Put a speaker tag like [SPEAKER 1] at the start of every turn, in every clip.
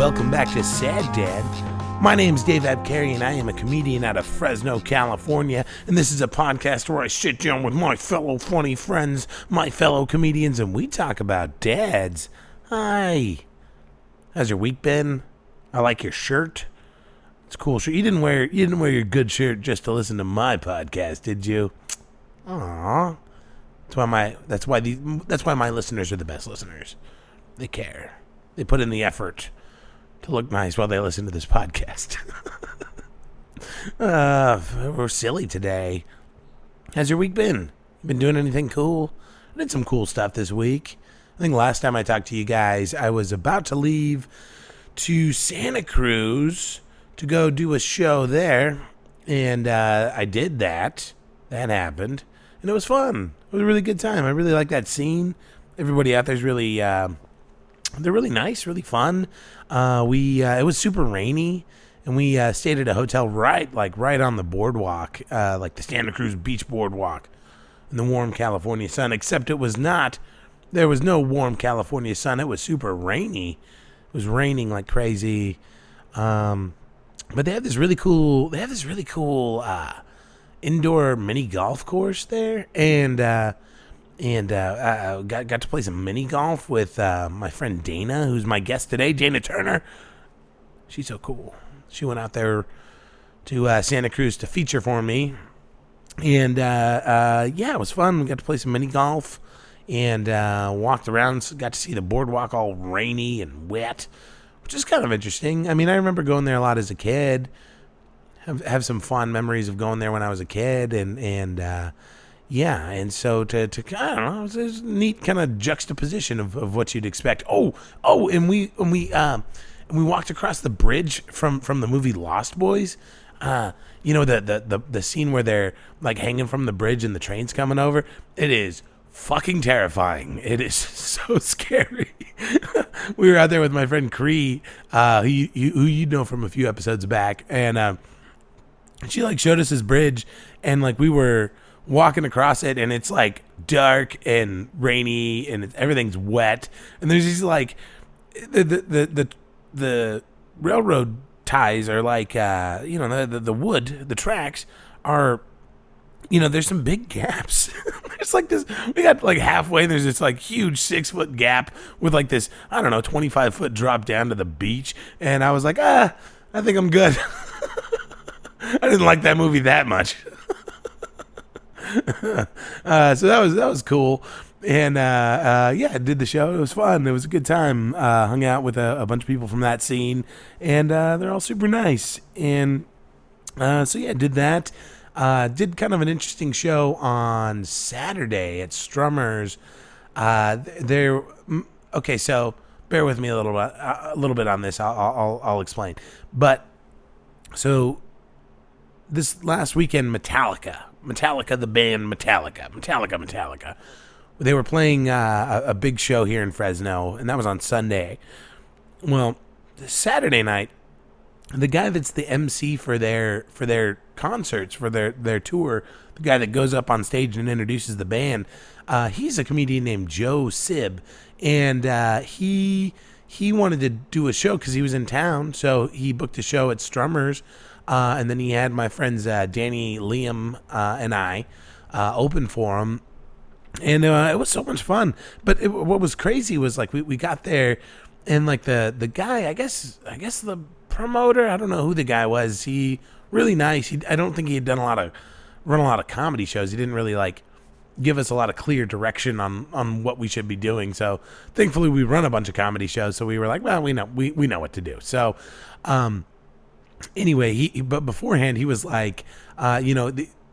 [SPEAKER 1] welcome back to Sad Dad. My name's Dave Abkary, and I am a comedian out of Fresno, California, and this is a podcast where I sit down with my fellow funny friends, my fellow comedians, and we talk about dads. Hi. How's your week been? I like your shirt. It's a cool shirt. You didn't wear your good shirt just to listen to my podcast, did you? Aww. That's why my listeners are the best listeners. They care. They put in the effort to look nice while they listen to this podcast. We're silly today. How's your week been? You been doing anything cool? I did some cool stuff this week. I think last time I talked to you guys, I was about to leave to Santa Cruz to go do a show there, and I did that. That happened, and it was fun. It was a really good time. I really like that scene. Everybody out there's really, they're really nice, really fun. It was super rainy, and we stayed at a hotel right on the boardwalk, like the Santa Cruz Beach Boardwalk, in the warm California sun. Except it was not. There was no warm California sun. It was super rainy. It was raining like crazy. But they have this really cool. Indoor mini golf course there, and got to play some mini golf with my friend Dana, who's my guest today, Dana Turner. She's so cool. She went out there to Santa Cruz to feature for me, and it was fun. We got to play some mini golf and walked around. Got to see the boardwalk all rainy and wet, which is kind of interesting. I mean, I remember going there a lot as a kid. Have some fond memories of going there when I was a kid, and so to I don't know, it's a neat kind of juxtaposition of what you'd expect. And we walked across the bridge from the movie Lost Boys. The scene where they're like hanging from the bridge and the train's coming over. It is fucking terrifying. It is so scary. We were out there with my friend Cree, who you know from a few episodes back, and she like showed us this bridge, and like we were walking across it, and it's like dark and rainy, and everything's wet, and there's these like the railroad ties are like the wood, the tracks are, there's some big gaps. There's like this, we got like halfway, there's this like huge 6-foot gap with like this, I don't know, 25-foot drop down to the beach, and I was like, I think I'm good. I didn't like that movie that much. So that was cool. And I did the show. It was fun. It was a good time. Hung out with a bunch of people from that scene, and they're all super nice. And did that. Did kind of an interesting show on Saturday at Strummers. Okay, so bear with me a little bit on this. I'll explain. But so this last weekend, Metallica, the band Metallica. They were playing a big show here in Fresno, and that was on Sunday. Well, Saturday night, the guy that's the MC for their concerts, for their tour, the guy that goes up on stage and introduces the band, he's a comedian named Joe Sib, and he wanted to do a show because he was in town, so he booked a show at Strummers. And then he had my friends Danny, Liam, and I open for him, and it was so much fun. But what was crazy was like we got there, and like the guy, I guess the promoter, I don't know who the guy was. He really nice. I don't think he had run a lot of comedy shows. He didn't really like give us a lot of clear direction on what we should be doing. So thankfully we run a bunch of comedy shows, so we were like, well, we know what to do. So. Anyway, but beforehand he was like,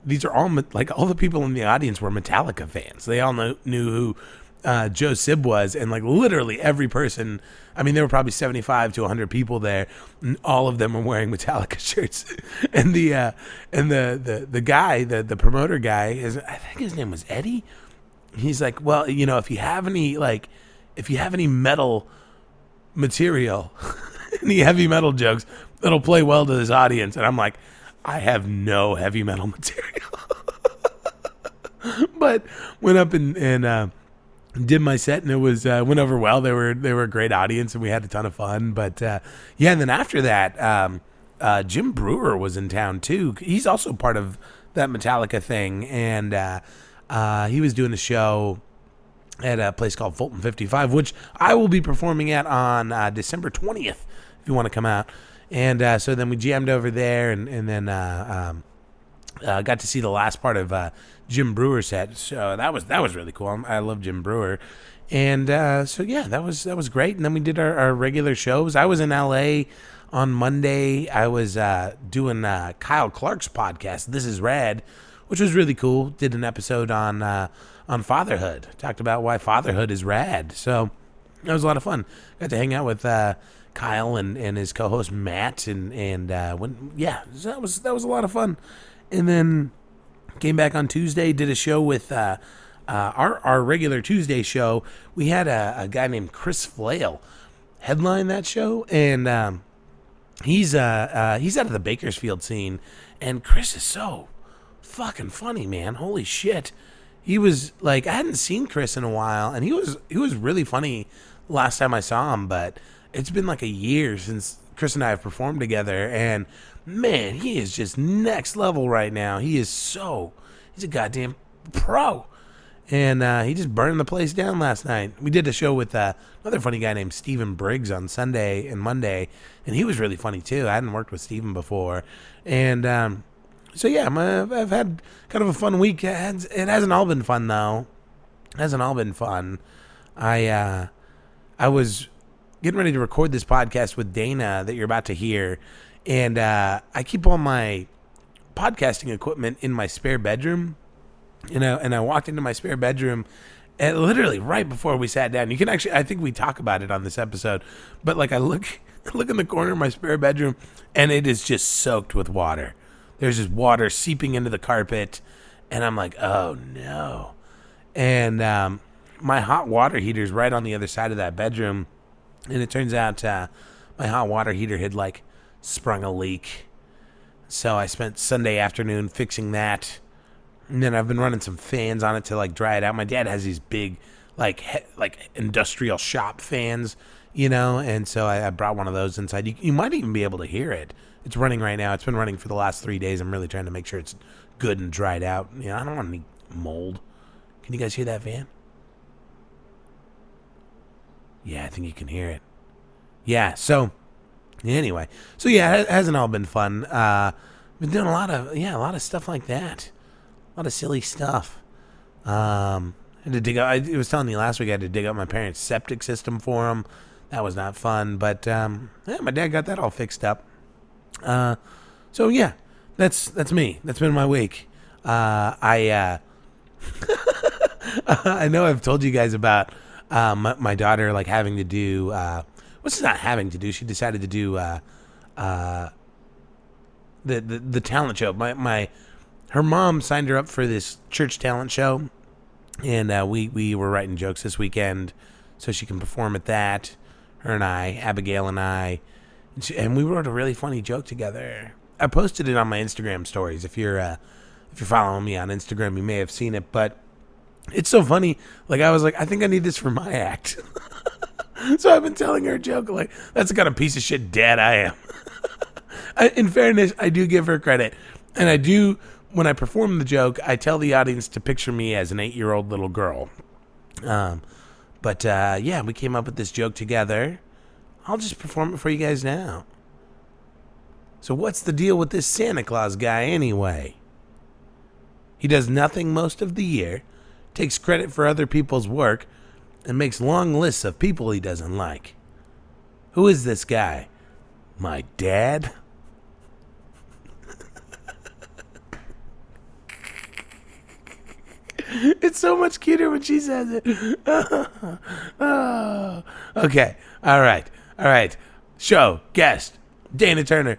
[SPEAKER 1] these are all like all the people in the audience were Metallica fans. They all knew who Joe Sib was, and like literally every person. I mean, there were probably 75 to 100 people there, and all of them were wearing Metallica shirts. And the guy, the promoter guy, I think his name was Eddie. He's like, well, if you have any metal material, any heavy metal jokes, that'll play well to this audience. And I'm like, I have no heavy metal material. But went up and did my set, and it was went over well. They were a great audience, and we had a ton of fun. But yeah, and then after that, Jim Brewer was in town too. He's also part of that Metallica thing, and he was doing a show at a place called Fulton 55, which I will be performing at on December 20th, if you want to come out. And so then we jammed over there, and then got to see the last part of Jim Brewer's set. So that was really cool. I love Jim Brewer. And so yeah, that was great. And then we did our regular shows. I was in LA on Monday. I was doing Kyle Clark's podcast, This Is Rad, which was really cool. Did an episode on fatherhood. Talked about why fatherhood is rad. So that was a lot of fun. Got to hang out with Kyle and his co-host Matt, and so that was a lot of fun. And then came back on Tuesday, did a show with our regular Tuesday show. We had a guy named Chris Flail headline that show, and he's out of the Bakersfield scene, and Chris is so fucking funny, man. Holy shit. He was like, I hadn't seen Chris in a while, and he was really funny last time I saw him, but it's been like a year since Chris and I have performed together, and man, he is just next level right now. He's a goddamn pro. And he just burned the place down last night. We did a show with another funny guy named Stephen Briggs on Sunday and Monday, and he was really funny too. I hadn't worked with Stephen before. And so yeah, I've had kind of a fun week. It hasn't all been fun though. It hasn't all been fun. I was getting ready to record this podcast with Dana that you're about to hear, and I keep all my podcasting equipment in my spare bedroom. And I walked into my spare bedroom, and literally right before we sat down. You can actually, I think we talk about it on this episode, but like I look in the corner of my spare bedroom, and it is just soaked with water. There's just water seeping into the carpet, and I'm like, oh no. And my hot water heater is right on the other side of that bedroom, and it turns out my hot water heater had like sprung a leak. So I spent Sunday afternoon fixing that. And then I've been running some fans on it to like dry it out. My dad has these big like industrial shop fans, and so I brought one of those inside. You might even be able to hear it. It's running right now. It's been running for the last 3 days. I'm really trying to make sure it's good and dried out. I don't want any mold. Can you guys hear that fan? Yeah, I think you can hear it. Yeah, so anyway. So yeah, it hasn't all been fun. Been doing a lot of stuff like that. A lot of silly stuff. I had to dig up. I was telling you last week I had to dig up my parents' septic system for them. That was not fun, but my dad got that all fixed up. So yeah, that's me. That's been my week. I know I've told you guys about my daughter like having to do. What's she not having to do? She decided to do the talent show. Her mom signed her up for this church talent show, and we were writing jokes this weekend so she can perform at that. Her and I, Abigail and I, and we wrote a really funny joke together. I posted it on my Instagram stories. If you're following me on Instagram, you may have seen it, but it's so funny. Like I was like, I think I need this for my act. So I've been telling her a joke like, that's the kind of piece of shit dad I am. In fairness, I do give her credit, and I do. When I perform the joke, I tell the audience to picture me as an 8-year-old little girl. But we came up with this joke together. I'll just perform it for you guys now. So what's the deal with this Santa Claus guy anyway? He does nothing most of the year, takes credit for other people's work, and makes long lists of people he doesn't like. Who is this guy? My dad? It's so much cuter when she says it. Oh. Okay. All right. Show. Guest. Dana Turner.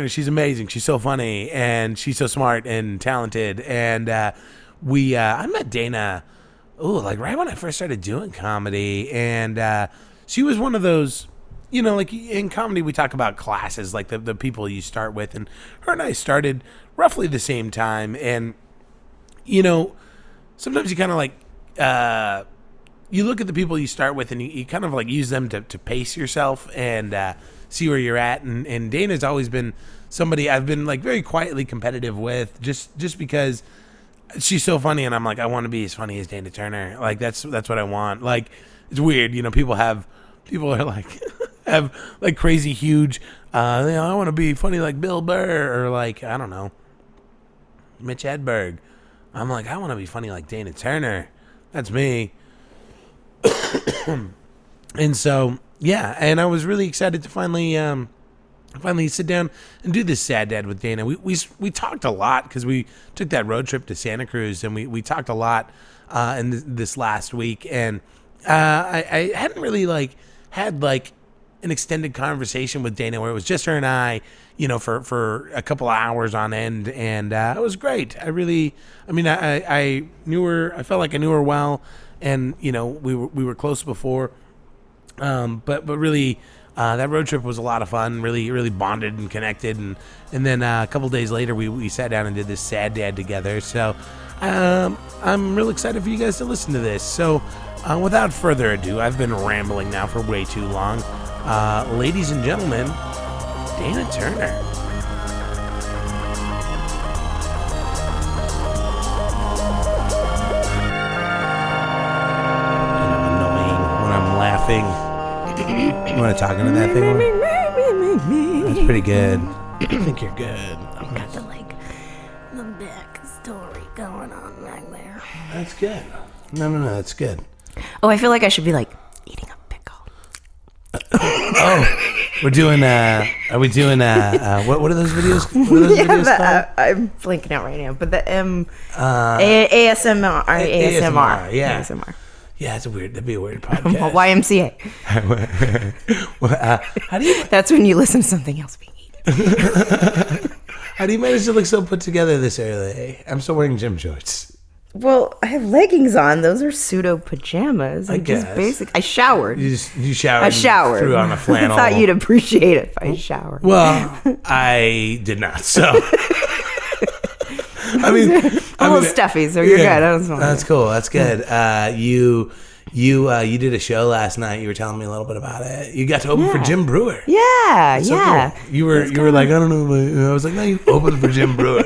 [SPEAKER 1] She's amazing. She's so funny, and she's so smart and talented. And I met Dana, like right when I first started doing comedy. And she was one of those, like in comedy we talk about classes, like the people you start with. And her and I started roughly the same time. And sometimes you kind of like you look at the people you start with and you kind of like use them to pace yourself and see where you're at. And Dana's always been somebody I've been like very quietly competitive with just because she's so funny, and I'm like, I want to be as funny as Dana Turner. Like that's what I want. Like it's weird, people are like have like crazy huge. I want to be funny like Bill Burr or like I don't know, Mitch Hedberg. I'm like, I want to be funny like Dana Turner. That's me. And so yeah, and I was really excited to finally sit down and do this Sad Dad with Dana. We talked a lot because we took that road trip to Santa Cruz, and we talked a lot in this last week. And I hadn't really had an extended conversation with Dana where it was just her and I, for a couple of hours on end, and it was great. I knew her. I felt like I knew her well, and we were close before, but really. That road trip was a lot of fun, really, really bonded and connected. And then a couple days later, we sat down and did this Sad Dad together. So I'm real excited for you guys to listen to this. So without further ado, I've been rambling now for way too long. Ladies and gentlemen, Dana Turner. Annoying when I'm laughing. You want to talk into that thing? That's pretty good. I think you're good.
[SPEAKER 2] I got the back story going on right there.
[SPEAKER 1] That's good. No, that's good.
[SPEAKER 2] Oh, I feel like I should be eating a pickle.
[SPEAKER 1] Oh, we're doing. Are we doing? What are those videos? What are those videos called?
[SPEAKER 2] I'm blanking out right now. But the ASMR.
[SPEAKER 1] ASMR. Yeah.
[SPEAKER 2] ASMR.
[SPEAKER 1] Yeah, that'd be a weird podcast.
[SPEAKER 2] YMCA.
[SPEAKER 1] How do you?
[SPEAKER 2] That's when you listen to something else being eaten.
[SPEAKER 1] How do you manage to look so put together this early? I'm still wearing gym shorts.
[SPEAKER 2] Well, I have leggings on. Those are pseudo pajamas.
[SPEAKER 1] I guess.
[SPEAKER 2] I showered.
[SPEAKER 1] You showered.
[SPEAKER 2] I showered.
[SPEAKER 1] Threw on a flannel.
[SPEAKER 2] I thought you'd appreciate it if I showered.
[SPEAKER 1] Well, I did not. So. I'm
[SPEAKER 2] a little stuffy, so you're good.
[SPEAKER 1] That's cool. That's good. You did a show last night. You were telling me a little bit about it. You got to open for Jim Brewer.
[SPEAKER 2] Yeah,
[SPEAKER 1] so cool. You were like, I don't know. I was like, no, you opened for Jim Brewer.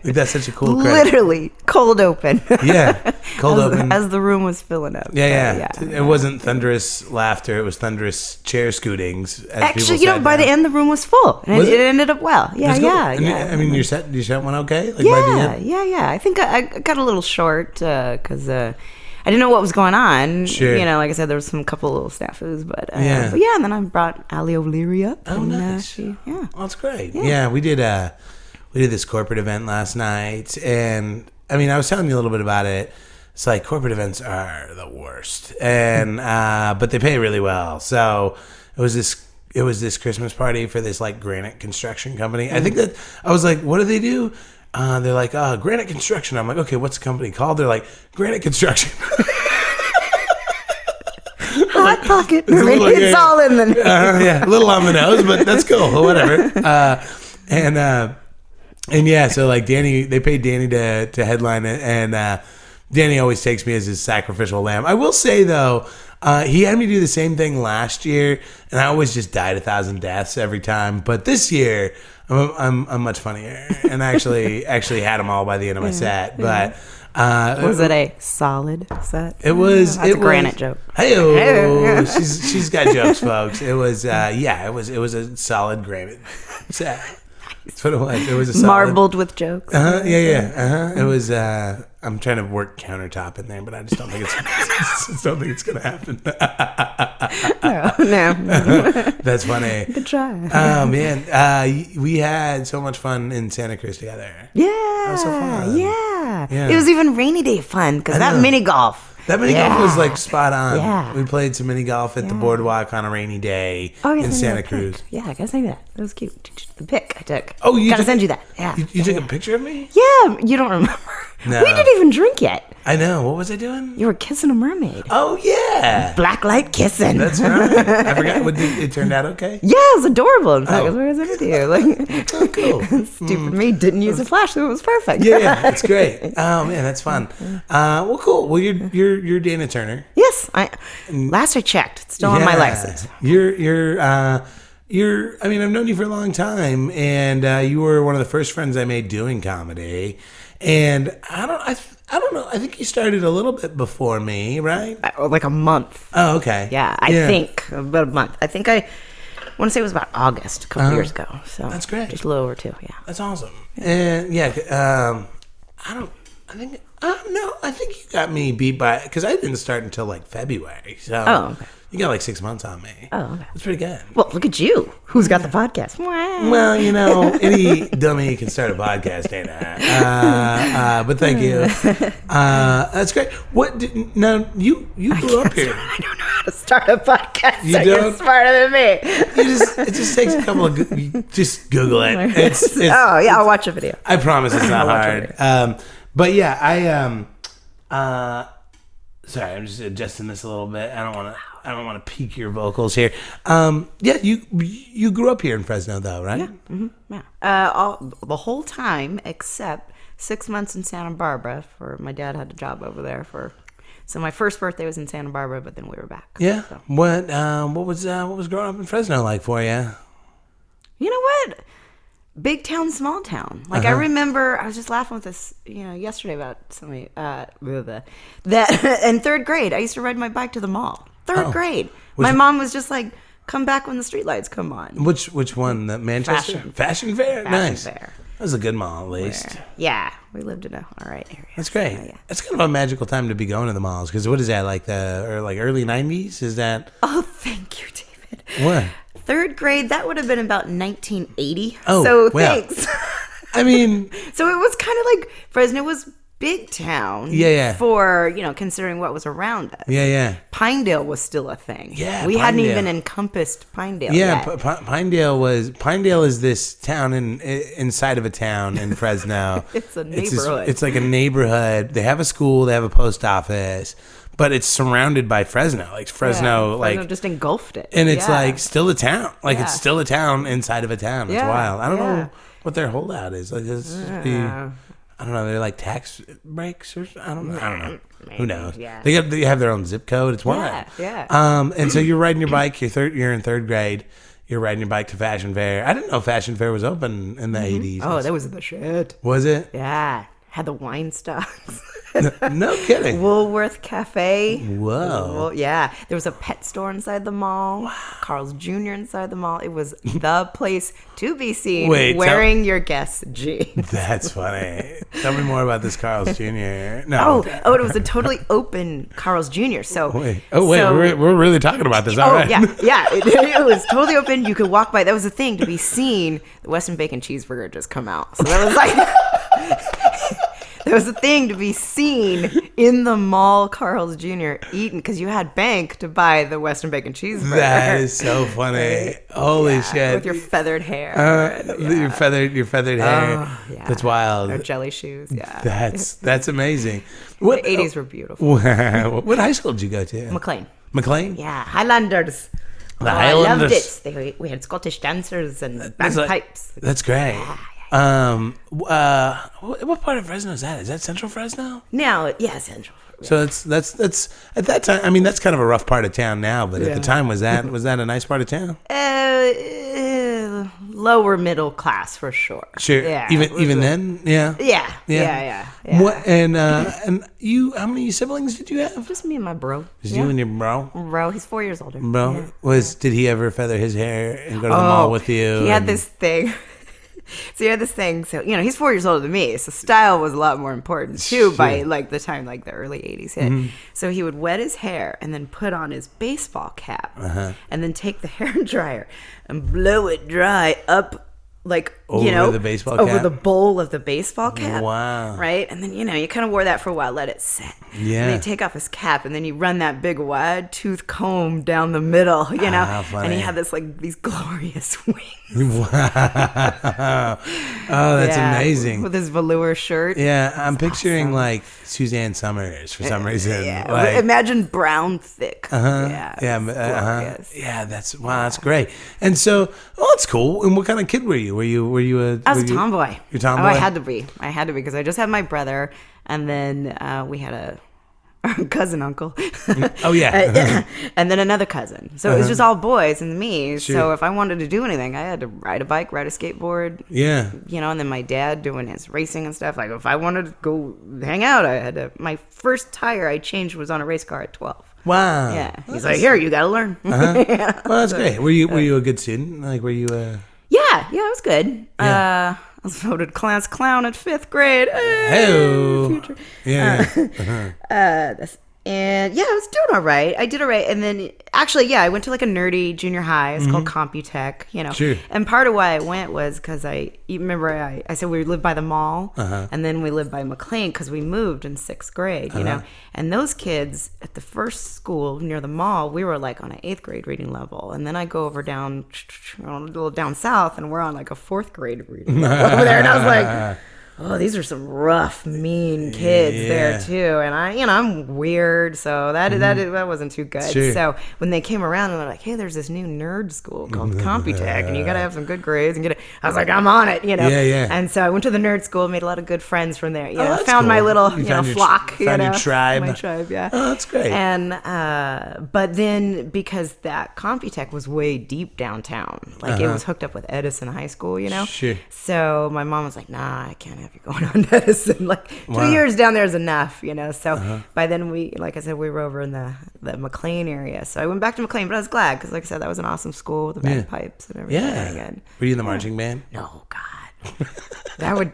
[SPEAKER 1] Like that's such a cool credit.
[SPEAKER 2] Literally cold open.
[SPEAKER 1] Yeah, cold open
[SPEAKER 2] as the room was filling up.
[SPEAKER 1] Yeah. It wasn't thunderous laughter. It was thunderous chair scootings.
[SPEAKER 2] Actually, by the end the room was full, and it ended up well. Yeah.
[SPEAKER 1] I mean, your set went okay. By the end?
[SPEAKER 2] Yeah. I think I got a little short because I didn't know what was going on.
[SPEAKER 1] Sure.
[SPEAKER 2] Like I said, there was some couple little snafus, but and then I brought Ali O'Leary up.
[SPEAKER 1] Oh, nice. Well, that's great. Yeah, we did this corporate event last night, and I was telling you a little bit about it. It's like corporate events are the worst, and but they pay really well. So it was this Christmas party for this granite construction company. I think that I was like, what do they do? They're like, Granite Construction. I'm like, okay, what's the company called? They're like, Granite Construction.
[SPEAKER 2] Hot pocket. It's all in the
[SPEAKER 1] a little on the nose, but that's cool. Whatever. And yeah, so Danny, they paid Danny to headline it, and Danny always takes me as his sacrificial lamb. I will say though, he had me do the same thing last year, and I always just died 1,000 deaths every time. But this year, I'm much funnier, and I actually had them all by the end of my set. But
[SPEAKER 2] was it a solid set?
[SPEAKER 1] It was.
[SPEAKER 2] That's a granite joke.
[SPEAKER 1] Hey, she's got jokes, folks. It was it was a solid granite set. That's what it was. It was a solid,
[SPEAKER 2] marbled with jokes.
[SPEAKER 1] It was. I'm trying to work countertop in there, but I just don't think it's gonna happen.
[SPEAKER 2] No.
[SPEAKER 1] That's funny.
[SPEAKER 2] Good try.
[SPEAKER 1] Oh man, we had so much fun in Santa Cruz together.
[SPEAKER 2] Yeah,
[SPEAKER 1] that was so fun.
[SPEAKER 2] Yeah. It was even rainy day fun because that mini golf.
[SPEAKER 1] That mini golf was spot on.
[SPEAKER 2] Yeah.
[SPEAKER 1] We played some mini golf at the boardwalk on a rainy day in Santa Cruz.
[SPEAKER 2] Yeah, I gotta say that. That was cute. The pic I took.
[SPEAKER 1] Oh, you
[SPEAKER 2] gotta send you that. Yeah.
[SPEAKER 1] You took a picture of me?
[SPEAKER 2] Yeah, you don't remember.
[SPEAKER 1] No.
[SPEAKER 2] We didn't even drink yet.
[SPEAKER 1] I know. What was I doing?
[SPEAKER 2] You were kissing a mermaid.
[SPEAKER 1] Oh, yeah.
[SPEAKER 2] Blacklight kissing.
[SPEAKER 1] That's right. I forgot. It turned out okay?
[SPEAKER 2] Yeah, it was adorable. In fact, that's what I was into you.
[SPEAKER 1] Oh, cool.
[SPEAKER 2] Stupid me didn't use a flash, so it was perfect.
[SPEAKER 1] Yeah, it's great. Oh, man, that's fun. Well, cool. Well, you're Dana Turner.
[SPEAKER 2] Yes. is. Last I checked, it's still on my license.
[SPEAKER 1] I mean, I've known you for a long time, and you were one of the first friends I made doing comedy. And I don't know. I think you started a little bit before me, right?
[SPEAKER 2] Like a month.
[SPEAKER 1] Oh, okay.
[SPEAKER 2] Yeah, I think about a month. I think I want to say it was about August, a couple years ago. So
[SPEAKER 1] that's great.
[SPEAKER 2] Just a little over 2. Yeah,
[SPEAKER 1] that's awesome. And I think you got me beat by, because I didn't start until like February. So
[SPEAKER 2] okay.
[SPEAKER 1] You got like 6 months on me.
[SPEAKER 2] Oh, okay.
[SPEAKER 1] That's pretty good.
[SPEAKER 2] Well, look at you. Who's got the podcast?
[SPEAKER 1] Well, any dummy can start a podcast, ain't I? But thank you. That's great. Now, you grew up here.
[SPEAKER 2] I don't know how to start a podcast.
[SPEAKER 1] You don't?
[SPEAKER 2] You're smarter than me.
[SPEAKER 1] It just takes a couple of... just Google it.
[SPEAKER 2] I'll watch a video.
[SPEAKER 1] I promise it's not hard. But yeah, sorry, I'm just adjusting this a little bit. I don't want to peak your vocals here. You grew up here in Fresno, though, right?
[SPEAKER 2] Yeah. Mm-hmm. Yeah. The whole time except 6 months in Santa Barbara. My dad had a job over there so my first birthday was in Santa Barbara, but then we were back.
[SPEAKER 1] Yeah.
[SPEAKER 2] So.
[SPEAKER 1] What was growing up in Fresno like for you?
[SPEAKER 2] You know what? Big town, small town. Like I remember, I was just laughing with this, yesterday about somebody that in 3rd grade, I used to ride my bike to the mall. 3rd grade. My mom was just like, "Come back when the streetlights come on."
[SPEAKER 1] Which one? The Manchester Fashion Fair. Nice.
[SPEAKER 2] Fair.
[SPEAKER 1] That was a good mall, at least.
[SPEAKER 2] Yeah, we lived in a all right area.
[SPEAKER 1] That's great.
[SPEAKER 2] So, yeah.
[SPEAKER 1] It's kind of a magical time to be going to the malls, because what is that, like early 90s? Is that?
[SPEAKER 2] Oh, thank you, David.
[SPEAKER 1] What?
[SPEAKER 2] 3rd grade, that would have been about 1980.
[SPEAKER 1] Oh,
[SPEAKER 2] so
[SPEAKER 1] well.
[SPEAKER 2] thanks.
[SPEAKER 1] I mean,
[SPEAKER 2] so it was kind of like Fresno was big town.
[SPEAKER 1] Yeah.
[SPEAKER 2] For considering what was around us.
[SPEAKER 1] Yeah.
[SPEAKER 2] Pinedale was still a thing.
[SPEAKER 1] Yeah,
[SPEAKER 2] we hadn't
[SPEAKER 1] Pinedale.
[SPEAKER 2] even encompassed Pinedale.
[SPEAKER 1] Yeah,
[SPEAKER 2] yet.
[SPEAKER 1] Pinedale is this town inside of a town in Fresno.
[SPEAKER 2] It's a neighborhood.
[SPEAKER 1] It's like a neighborhood. They have a school. They have a post office. But it's surrounded by Fresno. Like Fresno
[SPEAKER 2] just engulfed it.
[SPEAKER 1] And it's like still a town. Like it's still a town inside of a town. It's
[SPEAKER 2] Yeah,
[SPEAKER 1] wild. I don't know what their holdout is. Like I don't know. They're like tax breaks or I don't know.
[SPEAKER 2] Maybe,
[SPEAKER 1] Who knows?
[SPEAKER 2] yeah.
[SPEAKER 1] They have their own zip code. It's wild.
[SPEAKER 2] Yeah.
[SPEAKER 1] And so you're riding your bike. You're in 3rd grade. You're riding your bike to Fashion Fair. I didn't know Fashion Fair was open in the 80s.
[SPEAKER 2] Oh, that was the shit.
[SPEAKER 1] Was it?
[SPEAKER 2] Yeah. Had the wine stocks.
[SPEAKER 1] No kidding.
[SPEAKER 2] Woolworth Cafe.
[SPEAKER 1] Whoa.
[SPEAKER 2] Well, yeah. There was a pet store inside the mall. Wow. Carl's Jr. inside the mall. It was the place to be seen wearing your Guess jeans.
[SPEAKER 1] That's funny. Tell me more about this Carl's Jr. No.
[SPEAKER 2] Oh, it was a totally open Carl's Jr. So
[SPEAKER 1] we're really talking about this. All right.
[SPEAKER 2] Yeah. It was totally open. You could walk by. That was the thing to be seen. The Western Bacon Cheeseburger just come out. So that was like. There was a thing to be seen in the mall, Carl's Jr. eating, because you had bank to buy the Western Bacon Cheeseburger.
[SPEAKER 1] That is so funny. Holy shit.
[SPEAKER 2] With your feathered hair.
[SPEAKER 1] Your feathered hair.
[SPEAKER 2] Oh, yeah.
[SPEAKER 1] That's wild.
[SPEAKER 2] Or jelly shoes, yeah.
[SPEAKER 1] That's amazing.
[SPEAKER 2] The 80s were beautiful.
[SPEAKER 1] What high school did you go to?
[SPEAKER 2] McLean? Yeah, Highlanders.
[SPEAKER 1] Highlanders.
[SPEAKER 2] I loved it. We had Scottish dancers and bagpipes.
[SPEAKER 1] That's great.
[SPEAKER 2] Yeah.
[SPEAKER 1] What part of Fresno is that? Is that Central Fresno?
[SPEAKER 2] No, yeah, Central. Yeah.
[SPEAKER 1] So that's at that time. I mean, that's kind of a rough part of town now, but at the time, was that a nice part of town?
[SPEAKER 2] Lower middle class for sure.
[SPEAKER 1] Sure.
[SPEAKER 2] Yeah.
[SPEAKER 1] Even then. Yeah.
[SPEAKER 2] Yeah.
[SPEAKER 1] What and you? How many siblings did you have?
[SPEAKER 2] Just me and my bro.
[SPEAKER 1] Just you and your bro.
[SPEAKER 2] Bro, he's 4 years older.
[SPEAKER 1] Bro, did he ever feather his hair and go to the mall with you?
[SPEAKER 2] He had this thing. So, he's 4 years older than me. So style was a lot more important too by like the time like the early 80s hit. Mm-hmm. So he would wet his hair and then put on his baseball cap and then take the hair dryer and blow it dry up like,
[SPEAKER 1] over the baseball cap?
[SPEAKER 2] Over the bowl of the baseball cap.
[SPEAKER 1] Wow.
[SPEAKER 2] Right? And then, you kind of wore that for a while, let it set.
[SPEAKER 1] Yeah.
[SPEAKER 2] And then you take off his cap and then you run that big wide tooth comb down the middle,
[SPEAKER 1] funny.
[SPEAKER 2] And he had these glorious wings.
[SPEAKER 1] Wow. Oh, that's amazing.
[SPEAKER 2] With his velour shirt.
[SPEAKER 1] Yeah, I'm picturing like Suzanne Summers for some reason.
[SPEAKER 2] Yeah.
[SPEAKER 1] Like,
[SPEAKER 2] imagine brown thick.
[SPEAKER 1] Yeah. That's great. And so, that's cool. And what kind of kid were you?
[SPEAKER 2] I was a tomboy.
[SPEAKER 1] You're a tomboy?
[SPEAKER 2] Oh, I had to be because I just had my brother, and then we had cousin uncle.
[SPEAKER 1] Oh, yeah.
[SPEAKER 2] And then another cousin. So it was just all boys and me.
[SPEAKER 1] Sure.
[SPEAKER 2] So if I wanted to do anything, I had to ride a bike, ride a skateboard.
[SPEAKER 1] Yeah.
[SPEAKER 2] You know, and then my dad doing his racing and stuff. Like if I wanted to go hang out, I had to. My first tire I changed was on a race car at 12.
[SPEAKER 1] Wow.
[SPEAKER 2] Yeah. He's like, here, you got to learn.
[SPEAKER 1] Yeah. Well, that's great. Were you a good student? Like, were you
[SPEAKER 2] Yeah, it was good.
[SPEAKER 1] Yeah.
[SPEAKER 2] I was voted class clown at 5th grade.
[SPEAKER 1] Hey,
[SPEAKER 2] Future.
[SPEAKER 1] yeah.
[SPEAKER 2] And yeah, I was doing all right. I did all right. And then actually, yeah, I went to like a nerdy junior high. It's called Computech, you know.
[SPEAKER 1] Sure.
[SPEAKER 2] And part of why I went was because you remember I said we lived by the mall, and then we lived by McLean because we moved in 6th grade, you know. And those kids at the first school near the mall, we were like on an 8th grade reading level. And then I go over down south, and we're on like a 4th grade reading level over there. And I was like, oh, these are some rough, mean kids there too, and I'm weird, so that wasn't too good.
[SPEAKER 1] Sure.
[SPEAKER 2] So when they came around and they're like, "Hey, there's this new nerd school called Computech, and you gotta have some good grades and get it," I was like, "I'm on it," you know.
[SPEAKER 1] Yeah.
[SPEAKER 2] And so I went to the nerd school, made a lot of good friends from there. You know,
[SPEAKER 1] that's
[SPEAKER 2] found my
[SPEAKER 1] cool.
[SPEAKER 2] little flock,
[SPEAKER 1] found your tribe.
[SPEAKER 2] my tribe, yeah.
[SPEAKER 1] Oh, that's great.
[SPEAKER 2] And but then because that Computech was way deep downtown, like it was hooked up with Edison High School, you know.
[SPEAKER 1] Sure.
[SPEAKER 2] So my mom was like, "Nah, I can't have you going on to Edison. Like 2 years down there is enough, you know." So by then like I said, we were over in the McLean area. So I went back to McLean, but I was glad because, like I said, that was an awesome school with the bagpipes and everything.
[SPEAKER 1] Yeah.
[SPEAKER 2] And,
[SPEAKER 1] Were you in the marching band?
[SPEAKER 2] no, God, that would.